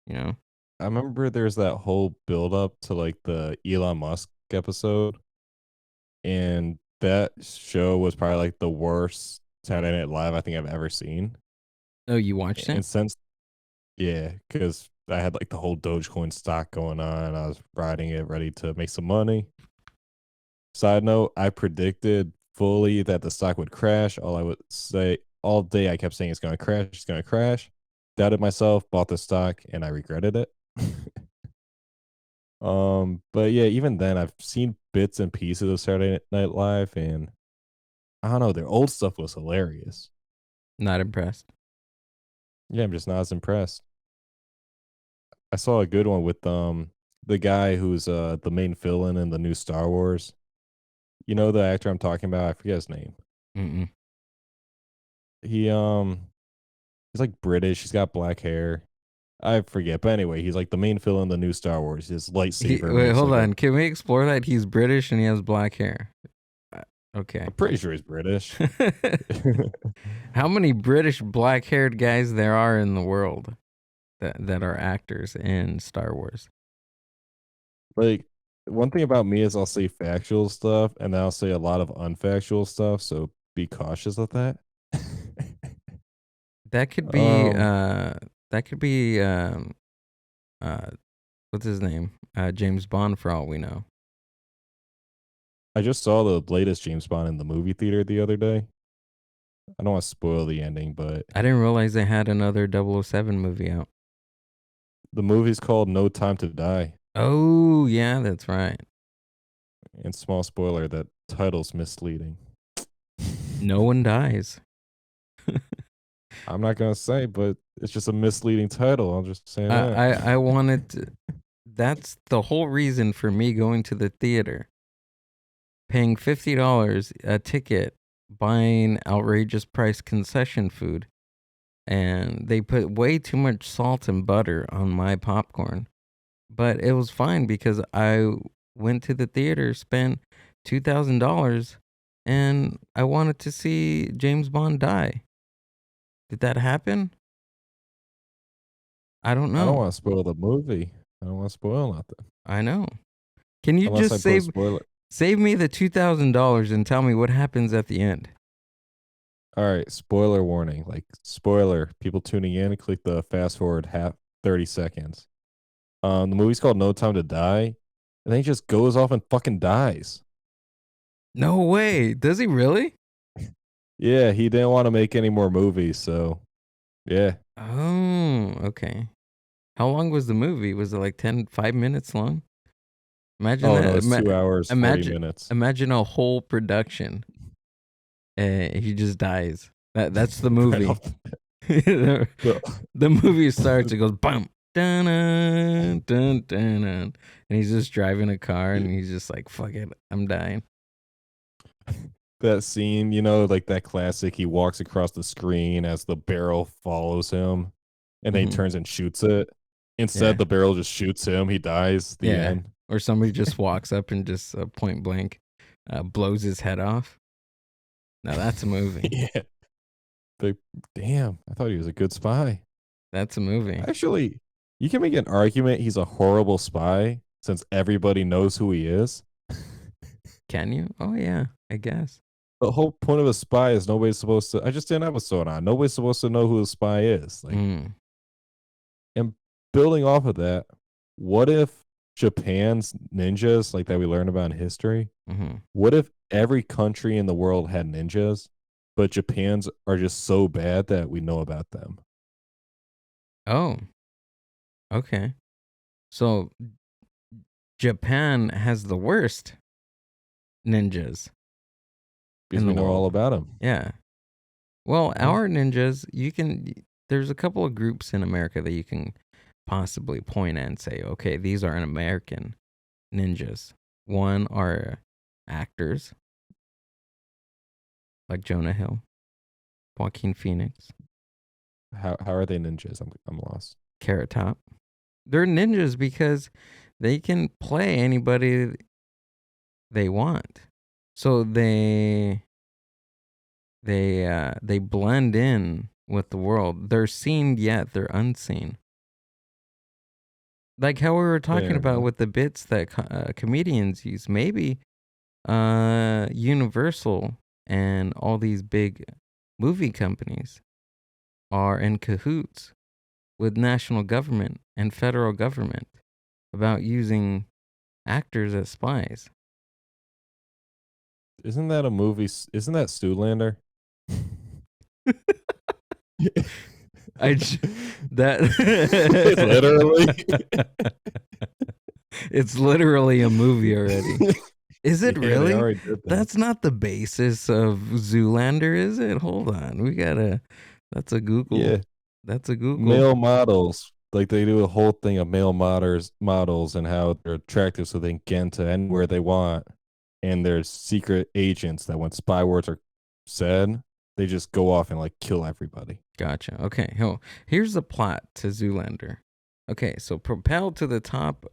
you know? I remember there's that whole build up to like the Elon Musk episode, and that show was probably like the worst Saturday Night Live I think I've ever seen. Oh, you watched it? And since, yeah, because I had like the whole Dogecoin stock going on. I was riding it, ready to make some money. Side note, I predicted fully that the stock would crash. All I would say all day, I kept saying it's going to crash, it's going to crash. Doubted myself, bought the stock, and I regretted it. But yeah, even then, I've seen bits and pieces of Saturday Night Live, and I don't know, their old stuff was hilarious. Not impressed. Yeah, I'm just not as impressed. I saw a good one with the guy who's the main villain in the new Star Wars. You know the actor I'm talking about? I forget his name. Mm-mm. He's like British. He's got black hair. I forget, but anyway, he's like the main villain in the new Star Wars. His lightsaber. Wait, hold on. Can we explore that? He's British and he has black hair. Okay. I'm pretty sure he's British. How many British black-haired guys there are in the world that are actors in Star Wars? Like, one thing about me is I'll say factual stuff, and then I'll say a lot of unfactual stuff, so be cautious of that. That could be what's his name? James Bond, for all we know. I just saw the latest James Bond in the movie theater the other day. I don't want to spoil the ending, but I didn't realize they had another 007 movie out. the movie's called No Time to Die. Oh, yeah, that's right. And small spoiler, that title's misleading. No one dies. I'm not gonna say, but it's just a misleading title. I'll just say that. I wanted to, that's the whole reason for me going to the theater. Paying $50 a ticket, buying outrageous price concession food, and they put way too much salt and butter on my popcorn. But it was fine because I went to the theater, spent $2,000 and I wanted to see James Bond die. Did that happen? I don't I don't know. want to spoil the movie. I don't want to spoil nothing. I know. Can you Unless I just put a spoiler. save me the $2,000 and tell me what happens at the end? All right, spoiler warning. Like, spoiler. People tuning in, click the fast forward 30 seconds. The movie's called No Time to Die. And then he just goes off and fucking dies. No way. Does he really? Yeah, he didn't want to make any more movies, so yeah. Oh, okay. How long was the movie? Was it like 5 minutes long? Imagine Oh that. no, it's 2 hours, 40 minutes. Imagine a whole production. He just dies. That's the movie. Right off The movie starts. It goes bum, dun dun dun dun, and he's just driving a car, and he's just like, "Fuck it, I'm dying." that scene, like that classic. He walks across the screen as the barrel follows him, and then he turns and shoots it. Instead, the barrel just shoots him. He dies. The end. Or somebody just walks up and just point blank blows his head off. Now that's a movie. Yeah. But damn, I thought he was a good spy. That's a movie. Actually, you can make an argument he's a horrible spy since everybody knows who he is. Can you? Oh yeah, I guess. The whole point of a spy is nobody's supposed to. I just did an episode on. Nobody's supposed to know who a spy is. Like, and building off of that, what if Japan's ninjas, like that we learn about in history, what if every country in the world had ninjas, but Japan's are just so bad that we know about them? Oh, okay. So Japan has the worst ninjas. Because we know all about them. Yeah. Well, our ninjas, there's a couple of groups in America that you can possibly point at and say, okay, these are American ninjas. One are actors like Jonah Hill, Joaquin Phoenix. How are they ninjas? I'm lost. Carrot Top. They're ninjas because they can play anybody they want. So they blend in with the world. They're seen yet they're unseen. Like how we were talking about with the bits that comedians use. Maybe Universal and all these big movie companies are in cahoots with national government and federal government about using actors as spies. Isn't that a movie? Isn't that Zoolander? It's literally a movie already. Is it really? That. That's not the basis of Zoolander, is it? Hold on. That's a Google. Yeah. That's a Google. Male models. Like they do a whole thing of male models and how they're attractive so they can get into anywhere they want. And there's secret agents that when spy words are said, they just go off and like kill everybody. Gotcha. Okay. Here's the plot to Zoolander. Okay, so propelled to the top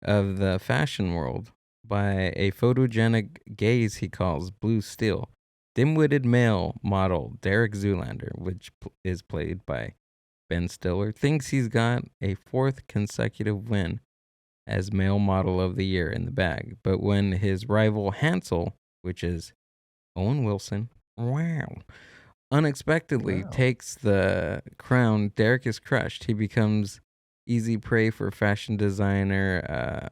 of the fashion world by a photogenic gaze he calls Blue Steel, dim-witted male model Derek Zoolander, which is played by Ben Stiller, thinks he's got a fourth consecutive win as male model of the year in the bag. But when his rival Hansel, which is Owen Wilson, unexpectedly takes the crown, Derek is crushed. He becomes easy prey for fashion designer.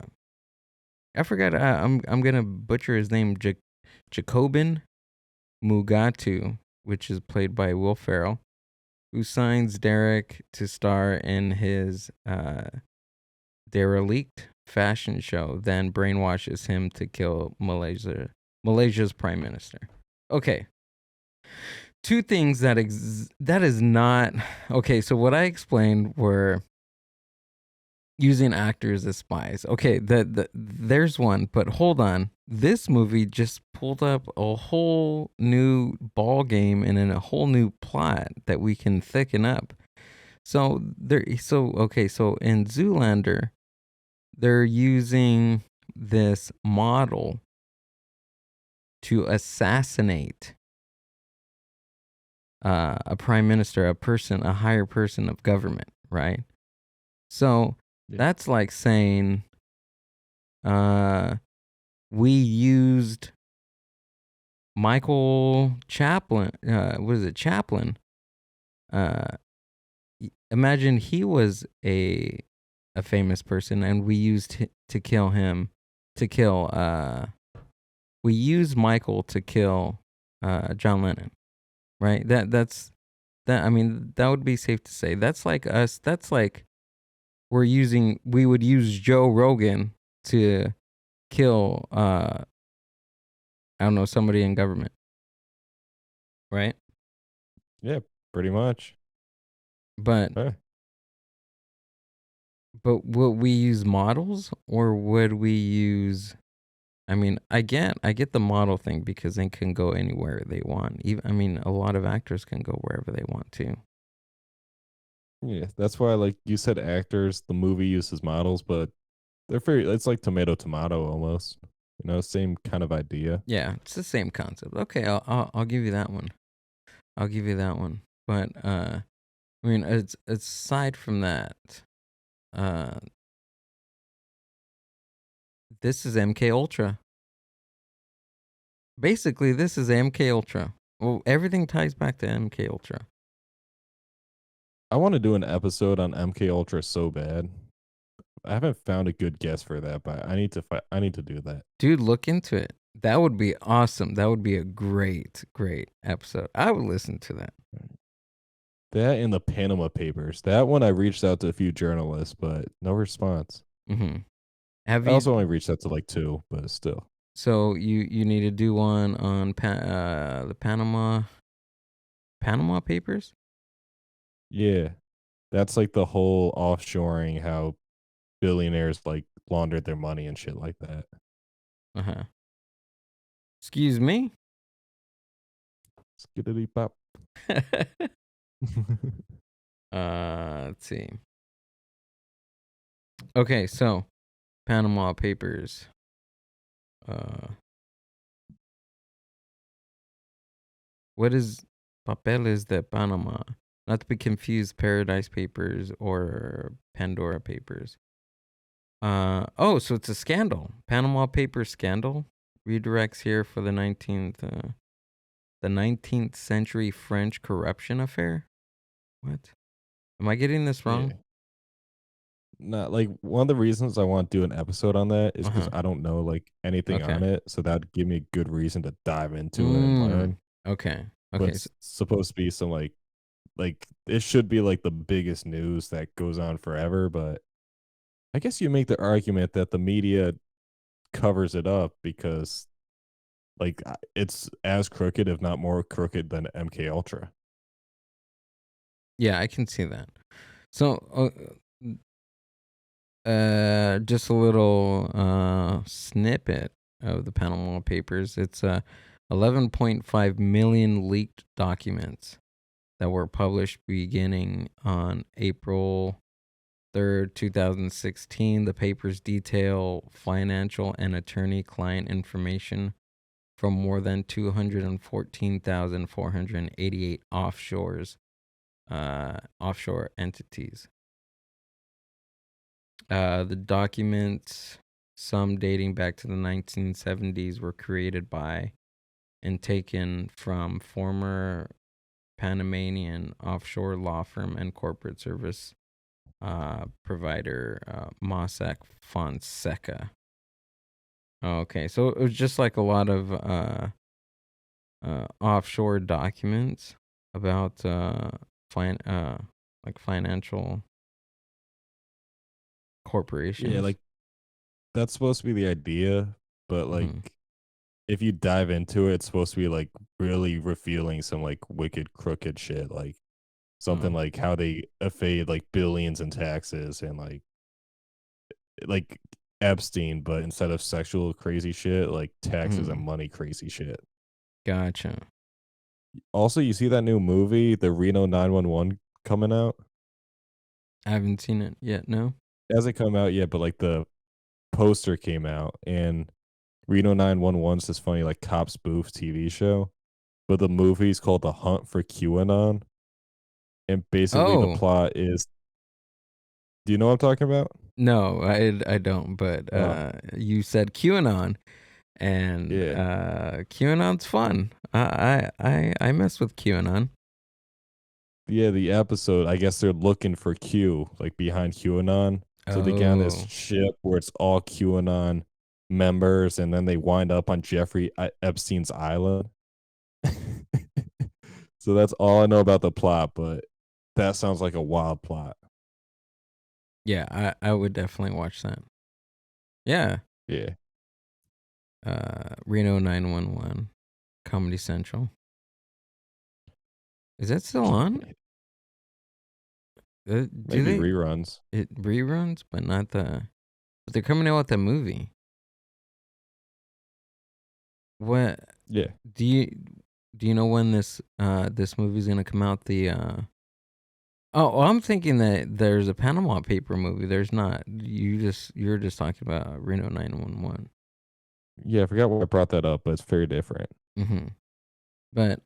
I forgot. I'm gonna butcher his name. Jacobin Mugatu, which is played by Will Ferrell, who signs Derek to star in his derelict fashion show, then brainwashes him to kill Malaysia's prime minister. Okay. Two things that is not okay. So what I explained were using actors as spies. Okay, there's one, but hold on. This movie just pulled up a whole new ball game and in a whole new plot that we can thicken up. So in Zoolander, they're using this model to assassinate a prime minister, a higher person of government, right? So that's like saying we used Michael Chaplin. What is it, Chaplin? Imagine he was a famous person, and we used to kill him. We used Michael to kill John Lennon, right? That's that. I mean, that would be safe to say. That's like us. That's like we would use Joe Rogan to kill I don't know, somebody in government, right? Yeah, pretty much. But Huh. but would we use models, or would we use? I mean, I get the model thing, because they can go anywhere they want. Even, I mean, a lot of actors can go wherever they want to. Yeah, that's why, like you said, actors, the movie uses models, but they're very, it's like tomato almost. You know, same kind of idea. Yeah, it's the same concept. Okay, I'll give you that one. I'll give you that one. But I mean, it's aside from that, this is MKUltra. Basically, this is MKUltra. Well, everything ties back to MKUltra. I want to do an episode on MKUltra so bad. I haven't found a good guess for that, but I need to do that. Dude, look into it. That would be awesome. That would be a great episode. I would listen to that. That and the Panama Papers. That one I reached out to a few journalists, but no response. Mm-hmm. Have I you? also only reached out to like 2, but still. So you need to do one on the Panama Papers. Yeah, that's like the whole offshoring, how billionaires like laundered their money and shit like that. Uh-huh. Excuse me? Skiddity pop. Let's see. Okay, so Panama Papers. What is Papeles de Panama? Not to be confused, Paradise Papers or Pandora Papers. So it's a scandal. Panama Papers scandal redirects here for the 19th century French corruption affair. What? Am I getting this wrong? Yeah. Not like, one of the reasons I want to do an episode on that is because I don't know like anything on it, so that'd give me a good reason to dive into it and learn. Okay. But it's supposed to be some like it should be like the biggest news that goes on forever, but I guess you make the argument that the media covers it up because like it's as crooked, if not more crooked, than MKUltra. Yeah, I can see that. So, just a little snippet of the Panama Papers. It's 11.5 million leaked documents that were published beginning on April 3rd, 2016. The papers detail financial and attorney-client information from more than 214,488 offshore entities. The documents, some dating back to the 1970s, were created by and taken from former Panamanian offshore law firm and corporate service provider Mossack Fonseca. Okay, so it was just like a lot of offshore documents about like financial corporations. Yeah, like that's supposed to be the idea, but like if you dive into it, it's supposed to be like really revealing some like wicked crooked shit, like something like how they evade like billions in taxes and like Epstein, but instead of sexual crazy shit, like taxes and money crazy shit. Gotcha. Also, you see that new movie, the Reno 911, coming out? I haven't seen it yet. No, It hasn't come out yet, but like the poster came out, and Reno 911's this funny like cop spoof TV show, but the movie's called The Hunt for QAnon, and basically the Oh, plot is. Do you know what I'm talking about? no, I don't. But Oh, you said QAnon, and yeah. QAnon's fun. I mess with QAnon. Yeah, the episode, I guess they're looking for Q, like behind QAnon. So they get on this Oh, ship where it's all QAnon members, and then they wind up on Jeffrey Epstein's island. So that's all I know about the plot, but that sounds like a wild plot. yeah, I would definitely watch that. Yeah, Yeah. Reno 911, Comedy Central. Is that still on? Do Maybe they reruns. it reruns, but not the. But they're coming out with a movie. What Yeah. do you know when this movie's gonna come out? I'm thinking that there's a Panama Paper movie. There's not. You're just talking about Reno 911. Yeah, I forgot why I brought that up, but it's very different. Mm-hmm. But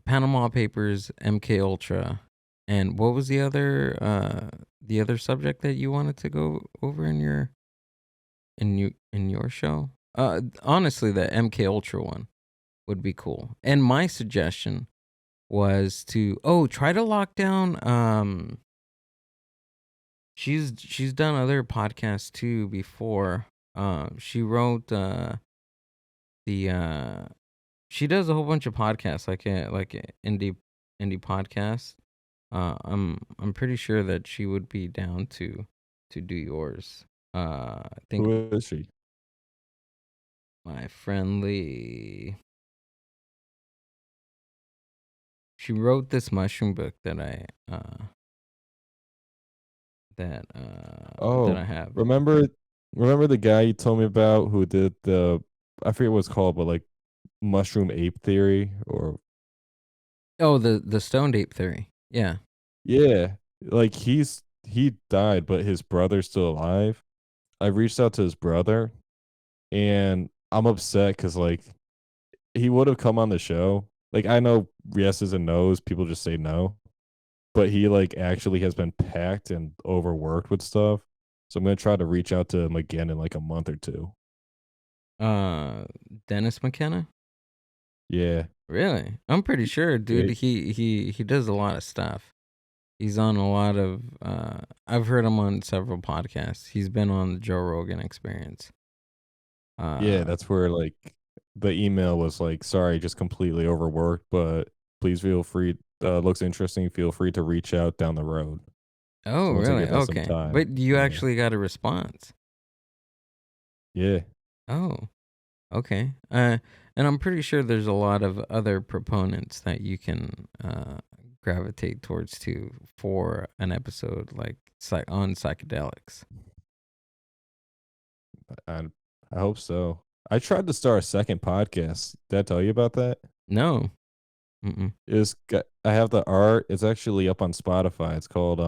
Panama Papers, MKUltra, and what was the other subject that you wanted to go over in your show? Honestly, the MKUltra one would be cool. And my suggestion was to try to lock down. She's done other podcasts too before. She wrote the she does a whole bunch of podcasts like indie podcasts. I'm pretty sure that she would be down to do yours. I think Who is she? my friend Lee. She wrote this mushroom book that I that Oh, I have. remember the guy you told me about who did the I forget what it's called, but like mushroom ape theory or Oh, the stoned ape theory. Yeah. yeah, like he died, but his brother's still alive. I reached out to his brother, and I'm upset because like he would have come on the show. Like I know yeses and nos, people just say no, but he like actually has been packed and overworked with stuff. So I'm gonna try to reach out to him again in like a month or two. Dennis McKenna? Yeah, Really? I'm pretty sure, dude. yeah, He does a lot of stuff. He's on a lot of I've heard him on several podcasts. He's been on the Joe Rogan Experience. yeah. Uh That's where like the email was like, sorry, just completely overworked, but please feel free. Looks interesting. Feel free to reach out down the road. oh, So once I really? get that some Okay. time, But you yeah, actually got a response. yeah. Oh, okay. And I'm pretty sure there's a lot of other proponents that you can gravitate towards too for an episode like on psychedelics. I I hope so. I tried to start a second podcast. Did I tell you about that? No. Mm-mm. I have the art. It's actually up on Spotify. It's called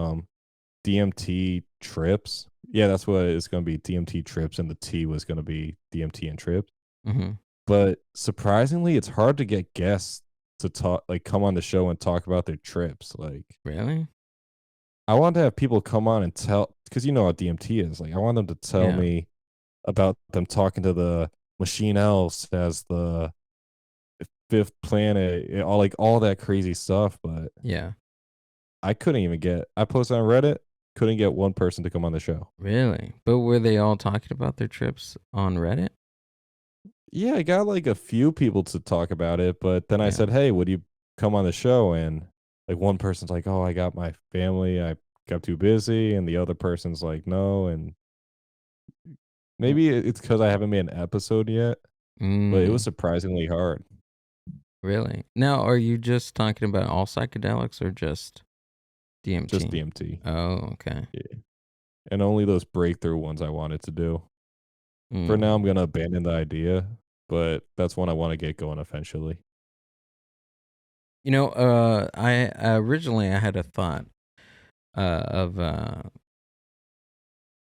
DMT Trips. Yeah, that's what it's going to be. DMT Trips, and the T was going to be DMT and Trips. Mm-hmm. But surprisingly, it's hard to get guests to talk, like come on the show and talk about their trips. Like Really? I want to have people come on and tell, because you know what DMT is. Like I want them to tell Yeah. me about them talking to the machine else as the fifth planet, all that crazy stuff. But Yeah. I couldn't even get. I posted on Reddit, couldn't get one person to come on the show. Really? But were they all talking about their trips on Reddit? Yeah, I got like a few people to talk about it, but then I Yeah. said, "Hey, would you come on the show?" And like one person's like, "Oh, I got my family. I got too busy," and the other person's like, "No." And W- maybe it's because I haven't made an episode yet, but it was Mm, surprisingly hard. really? Now, are you just talking about all psychedelics or just Just DMT? DMT, Oh, okay. yeah, and only those breakthrough ones I wanted to do. For now, Mm. I'm gonna abandon the idea, but that's one I want to get going eventually. I originally I had a thought of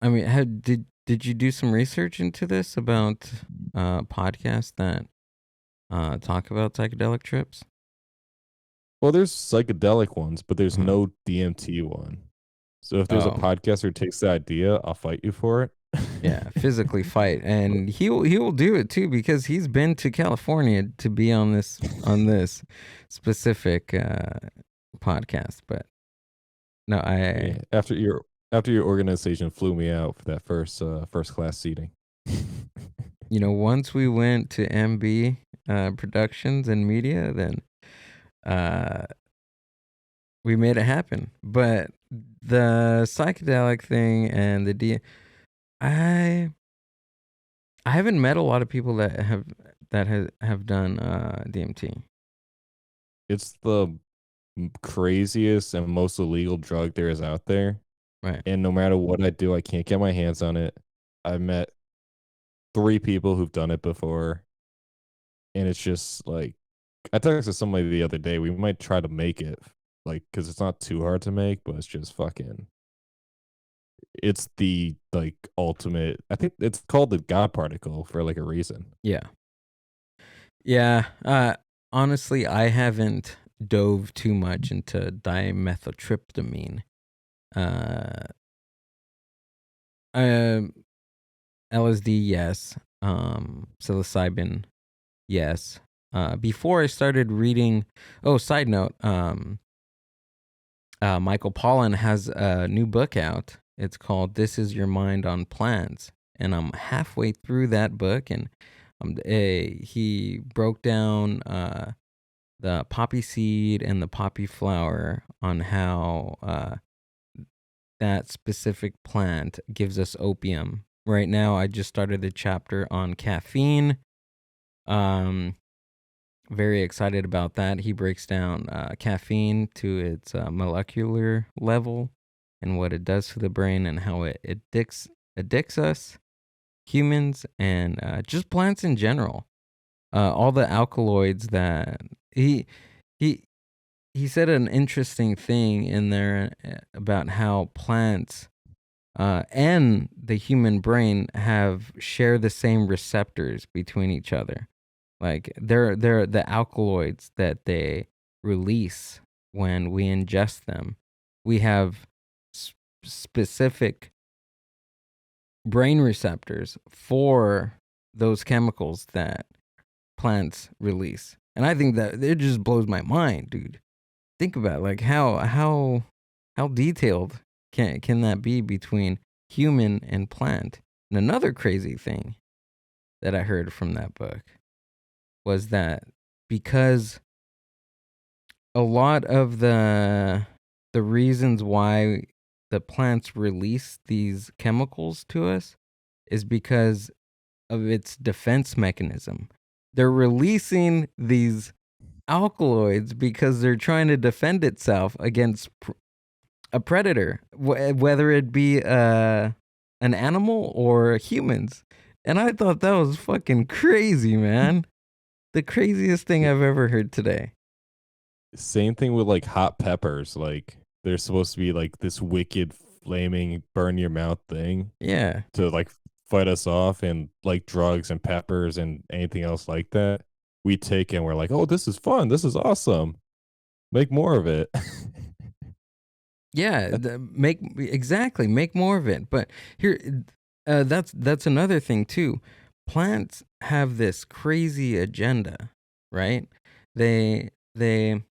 I mean, did did you do some research into this about podcasts that talk about psychedelic trips? Well, there's psychedelic ones, but there's Uh-huh. no DMT one. So if there's a Oh, podcaster who takes the idea, I'll fight you for it. yeah, physically fight, and he will do it too because he's been to California to be on this specific podcast. But no, Yeah, after your organization flew me out for that first class seating. once we went to MB Productions and Media, then uh, we made it happen. But the psychedelic thing and I I haven't met a lot of people that have done DMT. It's the craziest and most illegal drug there is out there, Right. and no matter what I do, I can't get my hands on it. I've met 3 people who've done it before, and it's just like I texted somebody the other day, we might try to make it, like, because it's not too hard to make, but it's just fucking it's the, like, ultimate I think it's called the God particle for, like, a reason. Yeah. Yeah. Honestly, I haven't dove too much into dimethyltryptamine. Uh, um, LSD, yes. Psilocybin, yes. Before I started reading, side note, Michael Pollan has a new book out. It's called "This Is Your Mind on Plants," and I'm halfway through that book, and he broke down the poppy seed and the poppy flower on how that specific plant gives us opium. Right now, I just started the chapter on caffeine. Very excited about that. He breaks down caffeine to its molecular level and what it does to the brain and how it addicts us, humans, and just plants in general. All the alkaloids that he said an interesting thing in there about how plants and the human brain share the same receptors between each other. Like they're the alkaloids that they release when we ingest them. We have specific brain receptors for those chemicals that plants release. And I think that it just blows my mind, dude. Think about it, like how detailed can that be between human and plant? And another crazy thing that I heard from that book was that because a lot of the reasons why the plants release these chemicals to us is because of its defense mechanism. They're releasing these alkaloids because they're trying to defend itself against a predator, whether it be an animal or humans. And I thought that was fucking crazy, man. The craziest thing I've ever heard today. Same thing with, like, hot peppers, like, they're supposed to be, like, this wicked, flaming, burn your mouth thing Yeah. to, like, fight us off, and, like, drugs and peppers and anything else like that, we take and we're like, "Oh, this is fun, this is awesome. Make more of it." Yeah, make more of it. But here, that's another thing too. Plants have this crazy agenda, right? They they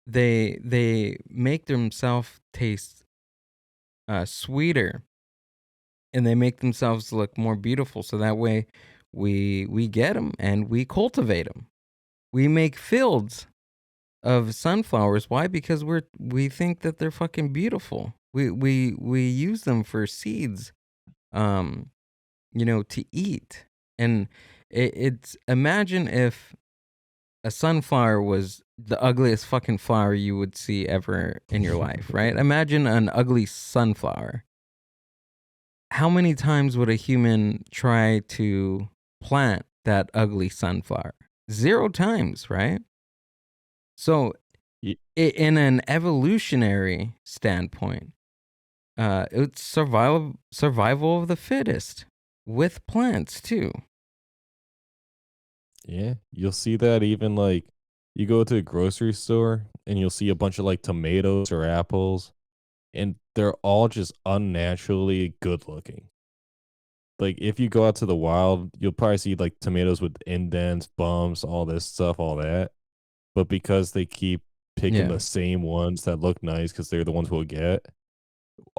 they make themselves taste sweeter, and they make themselves look more beautiful. So that way, we get them and we cultivate them. We make fields of sunflowers. Why? Because we think that they're fucking beautiful. We use them for seeds, to eat. And it's imagine if a sunflower was the ugliest fucking flower you would see ever in your life, right? Imagine an ugly sunflower. How many times would a human try to plant that ugly sunflower? 0 times, right? So, Ye in an evolutionary standpoint, it's survival of the fittest with plants too. Yeah, you'll see that even like you go to a grocery store and you'll see a bunch of like tomatoes or apples, and they're all just unnaturally good looking. Like if you go out to the wild, you'll probably see like tomatoes with indents, bumps, all this stuff, all that. But because they keep picking Yeah. the same ones that look nice because they're the ones we'll get,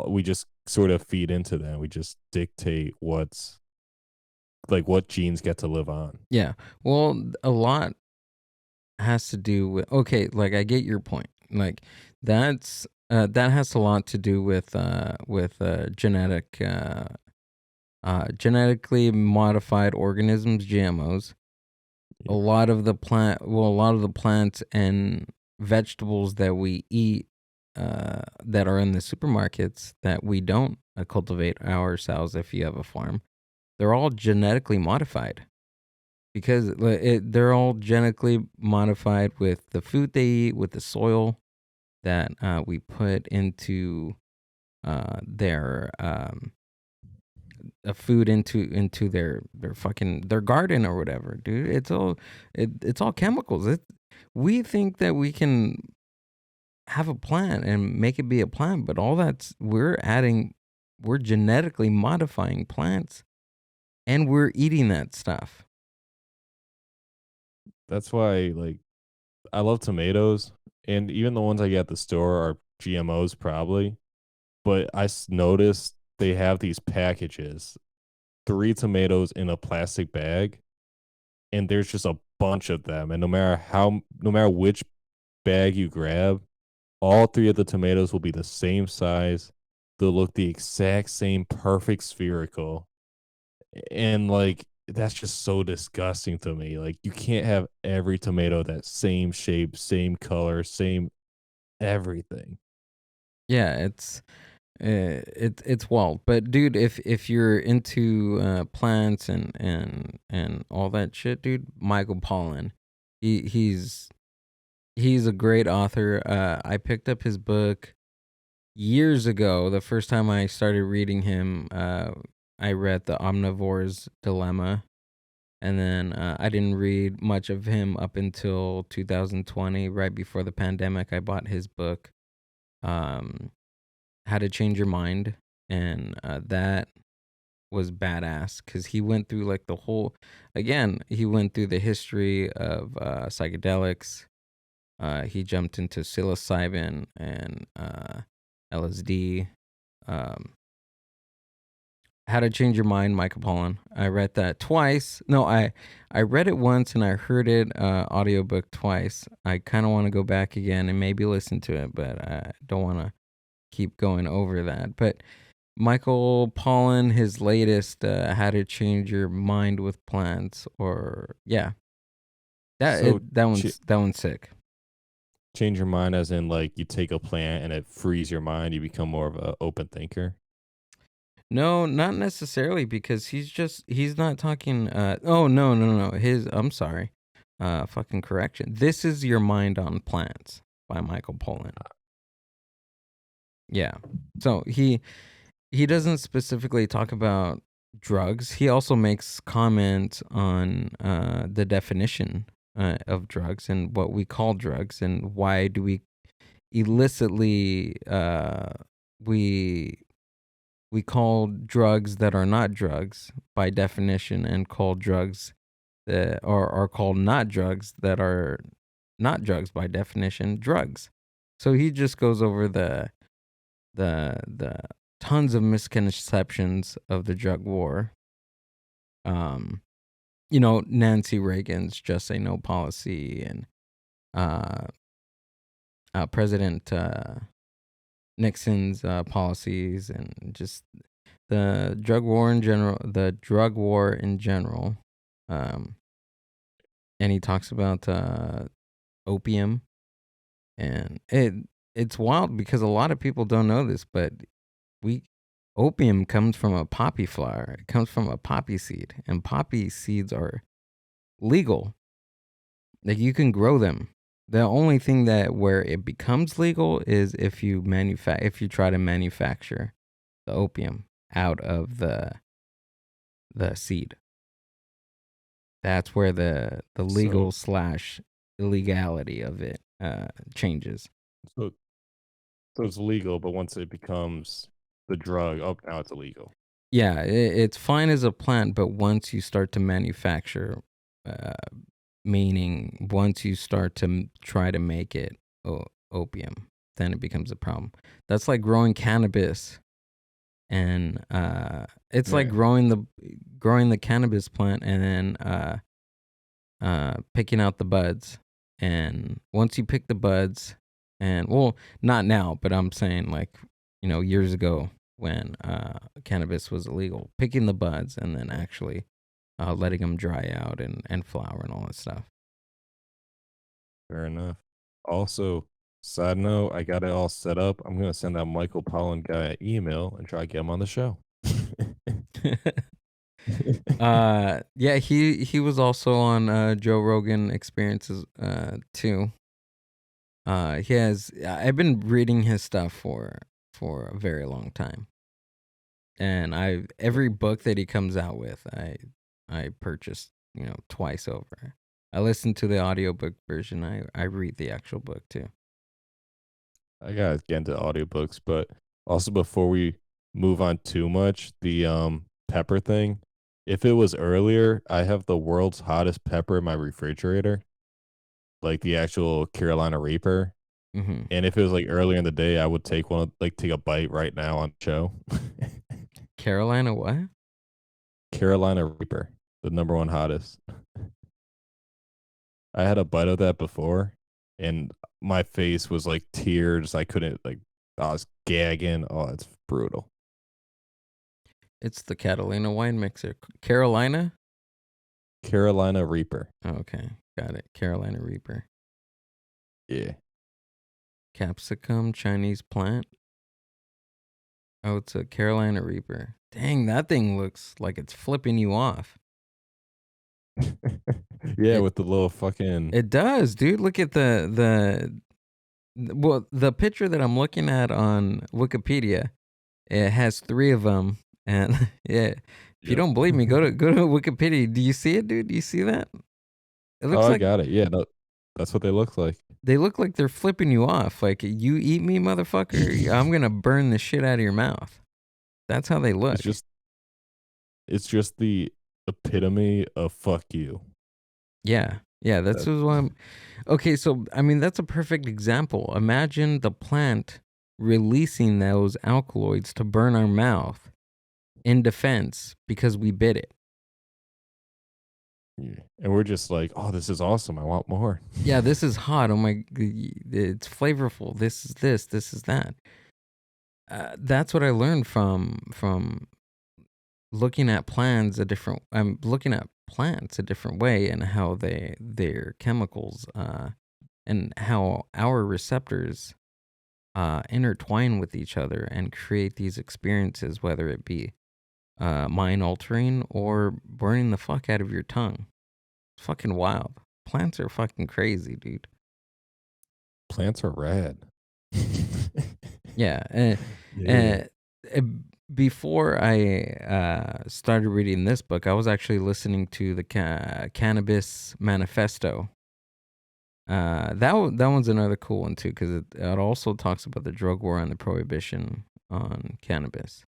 we just sort of feed into them. We just dictate what's like what genes get to live on. Yeah. Well, a lot has to do with, okay, like I get your point. Like that has a lot to do with genetically modified organisms, GMOs. A lot of the plants and vegetables that we eat that are in the supermarkets that we don't cultivate ourselves if you have a farm, they're all genetically modified because they're all genetically modified with the food they eat, with the soil that we put into their food into their garden or whatever, dude. It's all chemicals. We think that we can have a plant and make it be a plant, but all that's we're genetically modifying plants and we're eating that stuff. That's why like I love tomatoes, and even the ones I get at the store are GMOs probably. But noticed they have these packages, 3 tomatoes in a plastic bag, and there's just a bunch of them. And no matter which bag you grab, all 3 of the tomatoes will be the same size. They'll look the exact same, perfect spherical. And like that's just so disgusting to me. Like you can't have every tomato that same shape, same color, same everything. Yeah, it's wild. But dude, if you're into plants and all that shit, dude, Michael Pollan, he's a great author. I picked up his book years ago. The first time I started reading him, I read The Omnivore's Dilemma, and then I didn't read much of him up until 2020, right before the pandemic. I bought his book, um, How to Change Your Mind, and that was badass because he went through like he went through the history of psychedelics. He jumped into psilocybin and LSD. Um, How to Change Your Mind, Michael Pollan. I read that twice. No, I read it once and I heard it audiobook twice. I kind of want to go back again and maybe listen to it, but I don't want to keep going over that. But Michael Pollan, his latest, How to Change Your Mind with Plants, or yeah, So that one's sick. change your mind as in like you take a plant and it frees your mind, you become more of an open thinker. No, not necessarily because he's not talking oh no. I'm sorry. Fucking correction. This is Your Mind on Plants by Michael Pollan. Yeah. So he doesn't specifically talk about drugs. He also makes comments on the definition of drugs and what we call drugs and why do we illicitly we call drugs that are not drugs by definition and call drugs that are called not drugs that are not drugs by definition drugs. So he just goes over the tons of misconceptions of the drug war. Nancy Reagan's Just Say No policy and President Nixon's policies and just the drug war in general. And he talks about opium, and it's wild because a lot of people don't know this, but opium comes from a poppy flower. It comes from a poppy seed, and poppy seeds are legal. Like you can grow them. The only thing where it becomes legal is if you try to manufacture opium out of the seed. That's where the legal slash illegality of it changes. So it's legal, but once it becomes the drug, oh, now it's illegal. Yeah, it's fine as a plant, but once you start to manufacture, meaning once you start to try to make it opium, then it becomes a problem. That's like growing cannabis, and it's like growing the cannabis plant and then picking out the buds. And once you pick the buds, and well, not now, but I'm saying like years ago when cannabis was illegal, picking the buds and then actually letting them dry out and flower and all that stuff. Fair enough. Also, side note, I got it all set up. I'm gonna send that Michael Pollan guy an email and try to get him on the show. Yeah, he was also on Joe Rogan Experiences too. I've been reading his stuff for a very long time. And every book that he comes out with, I purchased, twice over. I listen to the audiobook version. I read the actual book too. I gotta get into audiobooks, but also before we move on too much, the pepper thing. If it was earlier, I have the world's hottest pepper in my refrigerator, like the actual Carolina Reaper. Mm-hmm. And if it was like earlier in the day, I would take take a bite right now on the show. Carolina what? Carolina Reaper, the #1 hottest. I had a bite of that before, and my face was like tears. I couldn't I was gagging. Oh, it's brutal. It's the Catalina wine mixer. Carolina Reaper. Okay, got it. Carolina Reaper. Yeah. Capsicum, Chinese plant. Oh, it's a Carolina Reaper. Dang, that thing looks like it's flipping you off. Yeah, with the little fucking. It does, dude. Look at the picture that I'm looking at on Wikipedia. It has 3 of them, and yeah. If you don't believe me, go to Wikipedia. Do you see it, dude? Do you see that? It looks I got it. Yeah, no, that's what they look like. They look like they're flipping you off. Like, you eat me, motherfucker, I'm gonna burn the shit out of your mouth. That's how they look. It's just the epitome of fuck you. Yeah, that's why I'm. Okay, so I mean that's a perfect example. Imagine the plant releasing those alkaloids to burn our mouth in defense because we bit it. Yeah. And we're just like, oh, this is awesome. I want more. Yeah, this is hot. Oh my, it's flavorful. This is this. This is that. That's what I learned from looking at plants a different. I'm looking at plants a different way and how their chemicals and how our receptors intertwine with each other and create these experiences, whether it be mind altering or burning the fuck out of your tongue. It's fucking wild. Plants are fucking crazy, dude. Plants are rad. Yeah. Before I started reading this book, I was actually listening to the Cannabis Manifesto. That one's another cool one too, because it also talks about the drug war and the prohibition on cannabis.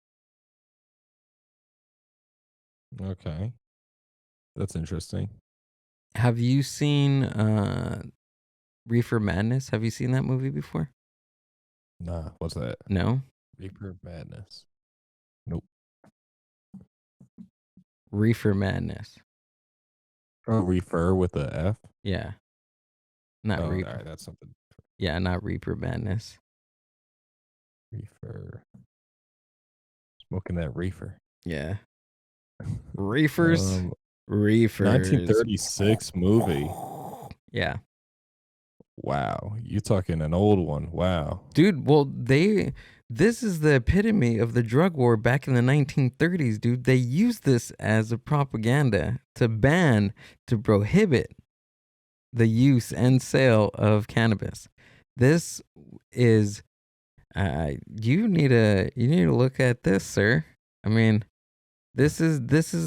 Okay, that's interesting. Have you seen Reefer Madness? Have you seen that movie before? Nah, what's that? No? Reefer Madness. Nope. Reefer Madness. Oh, Reefer with the F? Yeah. Not Reefer. All right, that's something. Yeah, not Reefer Madness. Reefer. Smoking that reefer. Yeah. Reefers. Reefers. 1936 movie. Yeah. Wow. You talking an old one. Wow. Dude, well, this is the epitome of the drug war back in the 1930s, dude. They used this as a propaganda to prohibit the use and sale of cannabis. This is You need to look at this, sir. I mean, this is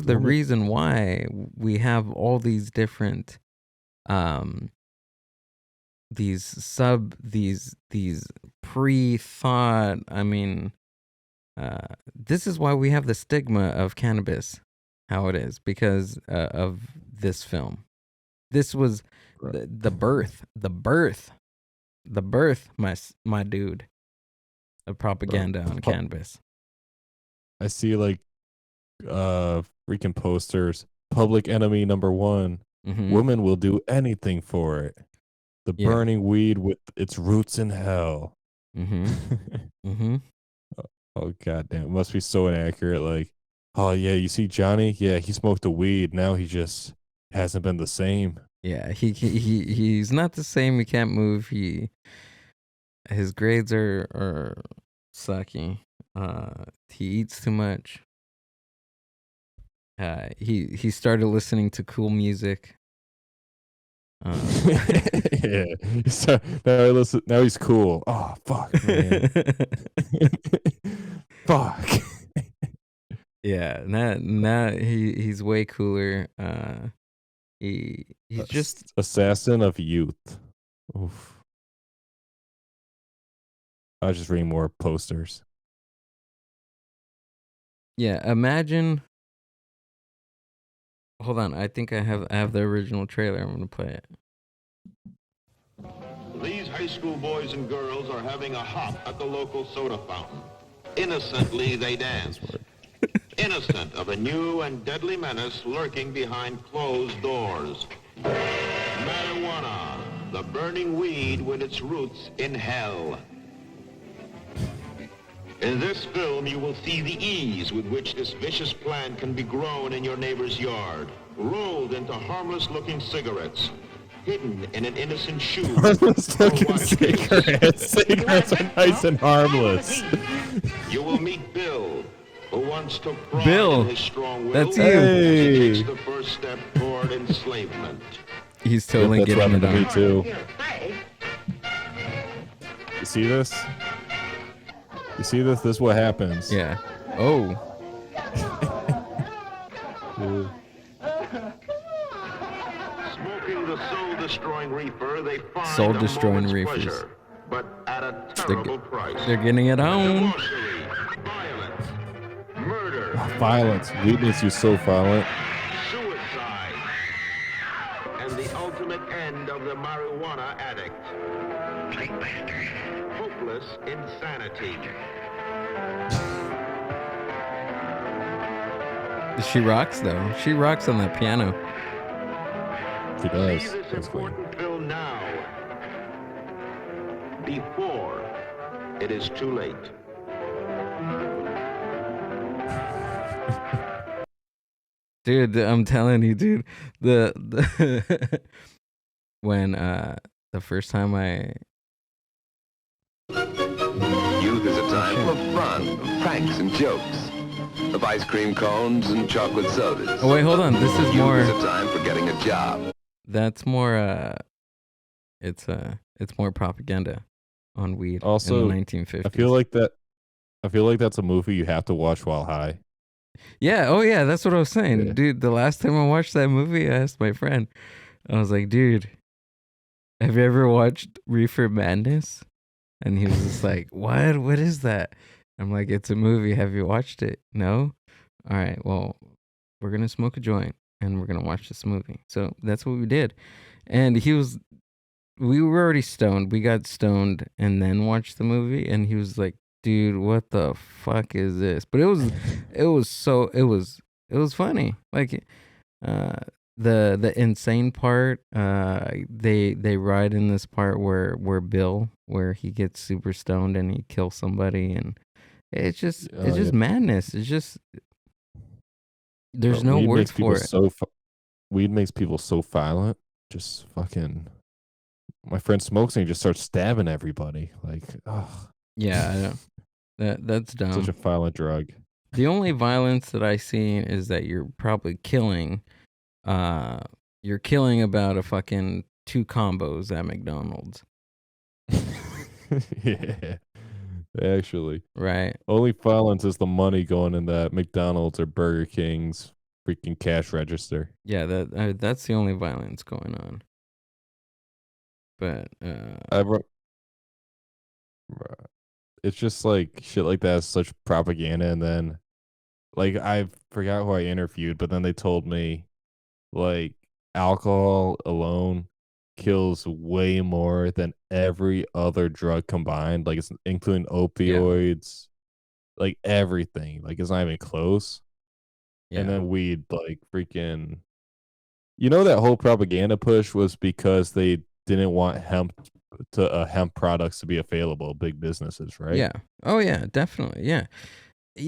the reason why we have all these different these pre-thought. I mean, this is why we have the stigma of cannabis, how it is, because of this film. This was the birth, my dude, of propaganda on cannabis. I see like freaking posters. Public enemy number one. Mhm. Women will do anything for it. The Yeah. burning weed with its roots in hell. Mm-hmm. Oh goddamn! It must be so inaccurate. Like, oh yeah, you see Johnny? Yeah, he smoked the weed. Now he just hasn't been the same. Yeah, he's not the same. He can't move. His grades are sucky. He eats too much. He started listening to cool music. Yeah. So now he's cool. Oh fuck, man. Fuck. Yeah, now he's way cooler. He's just assassin of youth. Oof. I was just reading more posters. Yeah, imagine. Hold on, I think I have the original trailer. I'm gonna play it. These high school boys and girls are having a hop at the local soda fountain. Innocently, they dance. Innocent of a new and deadly menace lurking behind closed doors. Marijuana, the burning weed with its roots in hell. In this film, you will see the ease with which this vicious plant can be grown in your neighbor's yard, rolled into harmless-looking cigarettes, hidden in an innocent shoe. Harmless-looking cigarettes. Cigarettes are nice and harmless. You will meet Bill, who once took pride Bill, in his strong will. that's you. As he takes the first step toward enslavement. He's totally That's getting what it happened to on. me too. You see this? You see this? This is what happens. Yeah. Oh. Smoking the soul-destroying reefer, they find Soul-destroying a moment's reefers. pleasure, but at a terrible price. They're getting it on. Debauchery, violence, murder, Violence. Weed makes you so violent. suicide, and the ultimate end of the marijuana addict. Hopeless insanity. She rocks though. She rocks on that piano. She does. See this That's cool. important film now, before it is too late. Dude, I'm telling you, dude. The when the first time I Youth is a time of fun, of pranks and jokes, of ice cream cones and chocolate sodas. Oh wait, hold on. This is Youth more. is a time for getting a job. That's more. It's more propaganda on weed. Also, in the 1950s. I feel like that's a movie you have to watch while high. Yeah. Oh yeah. That's what I was saying, Yeah. dude. The last time I watched that movie, I asked my friend. I was like, dude, have you ever watched Reefer Madness? And he was just like, what? What is that? I'm like, it's a movie. Have you watched it? No? All right. Well, we're going to smoke a joint and we're going to watch this movie. So that's what we did. And we were already stoned. We got stoned and then watched the movie. And he was like, dude, what the fuck is this? But it was funny. Like, the insane part, they ride in this part where Bill, where he gets super stoned and he kills somebody, and it's just madness. It's just there's no Weed word makes people for it. Weed makes people so violent. Just fucking. My friend smokes and he just starts stabbing everybody. Like, ugh. Yeah, I know. That's dumb. Such a violent drug. The only violence that I see is that you're probably killing. You're killing about a fucking 2 combos at McDonald's. Yeah. Actually, Right. only violence is the money going in that McDonald's or Burger King's freaking cash register. Yeah, that's the only violence going on. But I wrote, it's just like shit like that is such propaganda, and then like I forgot who I interviewed, but then they told me like alcohol alone kills way more than every other drug combined, like it's including opioids, like everything. Like it's not even close. And yeah. then weed, like freaking, that whole propaganda push was because they didn't want hemp products to be available, big businesses, right? Yeah. Oh yeah, definitely. Yeah.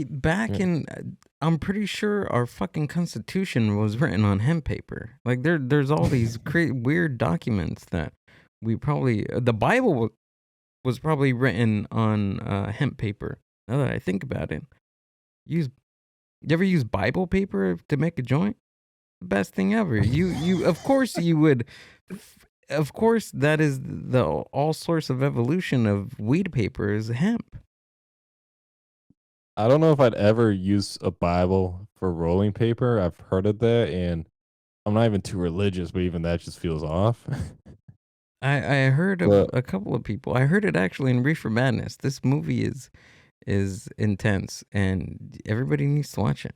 Back Yeah. in I'm pretty sure our fucking constitution was written on hemp paper. Like there's all these weird documents that we probably the Bible was probably written on hemp paper. Now that I think about it. You ever use Bible paper to make a joint? The best thing ever. You of course you would of course that is the all source of evolution of weed paper is hemp. I don't know if I'd ever use a Bible for rolling paper. I've heard of that, and I'm not even too religious, but even that just feels off. I heard of But a couple of people. I heard it actually in Reefer Madness. This movie is intense and everybody needs to watch it.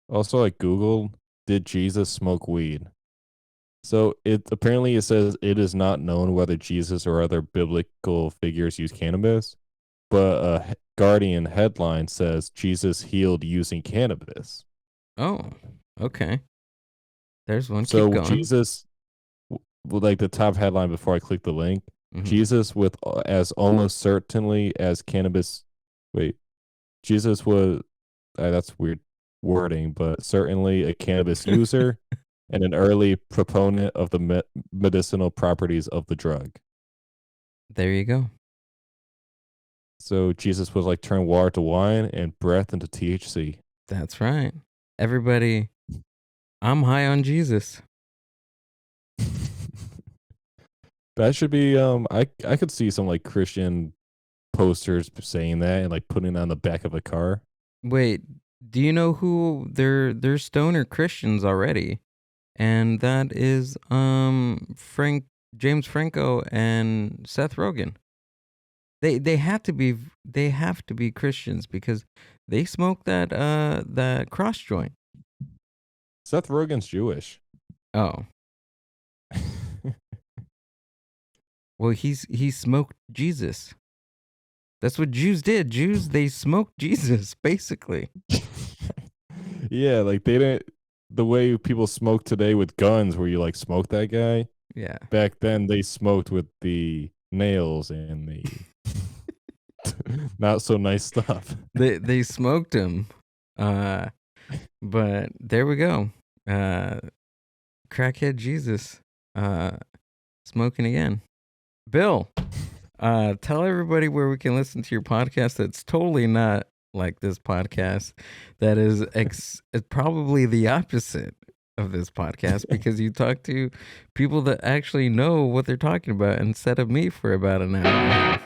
also, like Google, did Jesus smoke weed? So it says it is not known whether Jesus or other biblical figures use cannabis, but a Guardian headline says Jesus healed using cannabis. Oh, okay. There's one. So Keep going. Jesus, like the top headline before I click the link, Mhm. Jesus with as almost certainly as cannabis. Wait, Jesus was that's weird wording, but certainly a cannabis user and an early proponent of the medicinal properties of the drug. There you go. So Jesus was like turn water to wine and breath into THC. That's right. Everybody, I'm high on Jesus. That should be I could see some like Christian posters saying that and like putting it on the back of a car. Wait, do you know who they're stoner Christians already? And that is James Franco and Seth Rogen. They have to be Christians because they smoke that cross joint. Seth Rogen's Jewish. Oh. Well, he smoked Jesus. That's what Jews did. Jews, they smoked Jesus, basically. Yeah, like they didn't the way people smoke today with guns where you like smoke that guy. Yeah. Back then they smoked with the nails and the not so nice stuff. They smoked him. But there we go. Crackhead Jesus smoking again. Bill, tell everybody where we can listen to your podcast that's totally not like this podcast. That is probably the opposite of this podcast because you talk to people that actually know what they're talking about instead of me for about an hour and a half.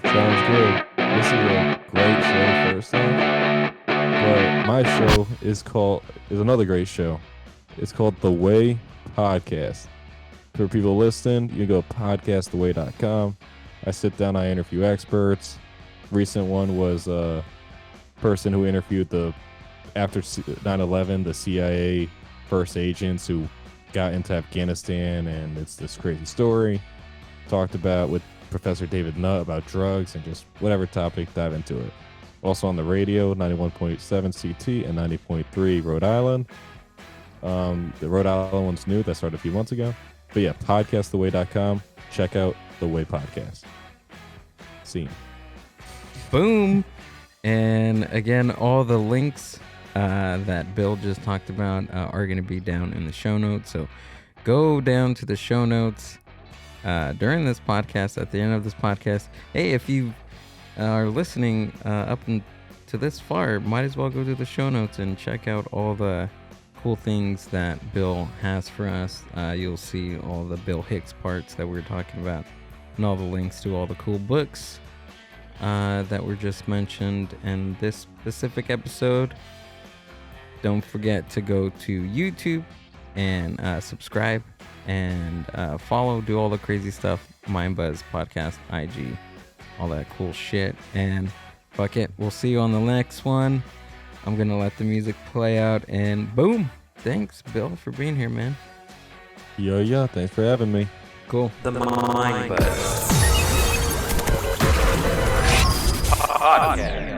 Sounds good. This is a great show first off. But my show is another great show. It's called The Way Podcast. For people listening, you can go podcasttheway.com. I sit down, I interview experts. Recent one was a person who interviewed after 9/11, the CIA first agents who got into Afghanistan, and it's this crazy story. Talked about with Professor David Nutt about drugs and just whatever topic, dive into it. Also on the radio, 91.7 CT and 90.3 Rhode Island. The Rhode Island one's new. That started a few months ago. But yeah, podcasttheway.com. Check out The Way Podcast. Scene. Boom. And again, all the links that Bill just talked about are going to be down in the show notes. So go down to the show notes during this podcast, at the end of this podcast. Hey, if you are listening up to this far, might as well go to the show notes and check out all the cool things that Bill has for us. You'll see all the Bill Hicks parts that we were talking about and all the links to all the cool books that were just mentioned in this specific episode. Don't forget to go to YouTube and subscribe and follow, do all the crazy stuff. Mindbuzz Podcast, IG, all that cool shit. And fuck it, we'll see you on the next one. I'm gonna let the music play out, and boom. Thanks, Bill, for being here, man. Yeah, thanks for having me. Cool. The Mindbuzz Podcast.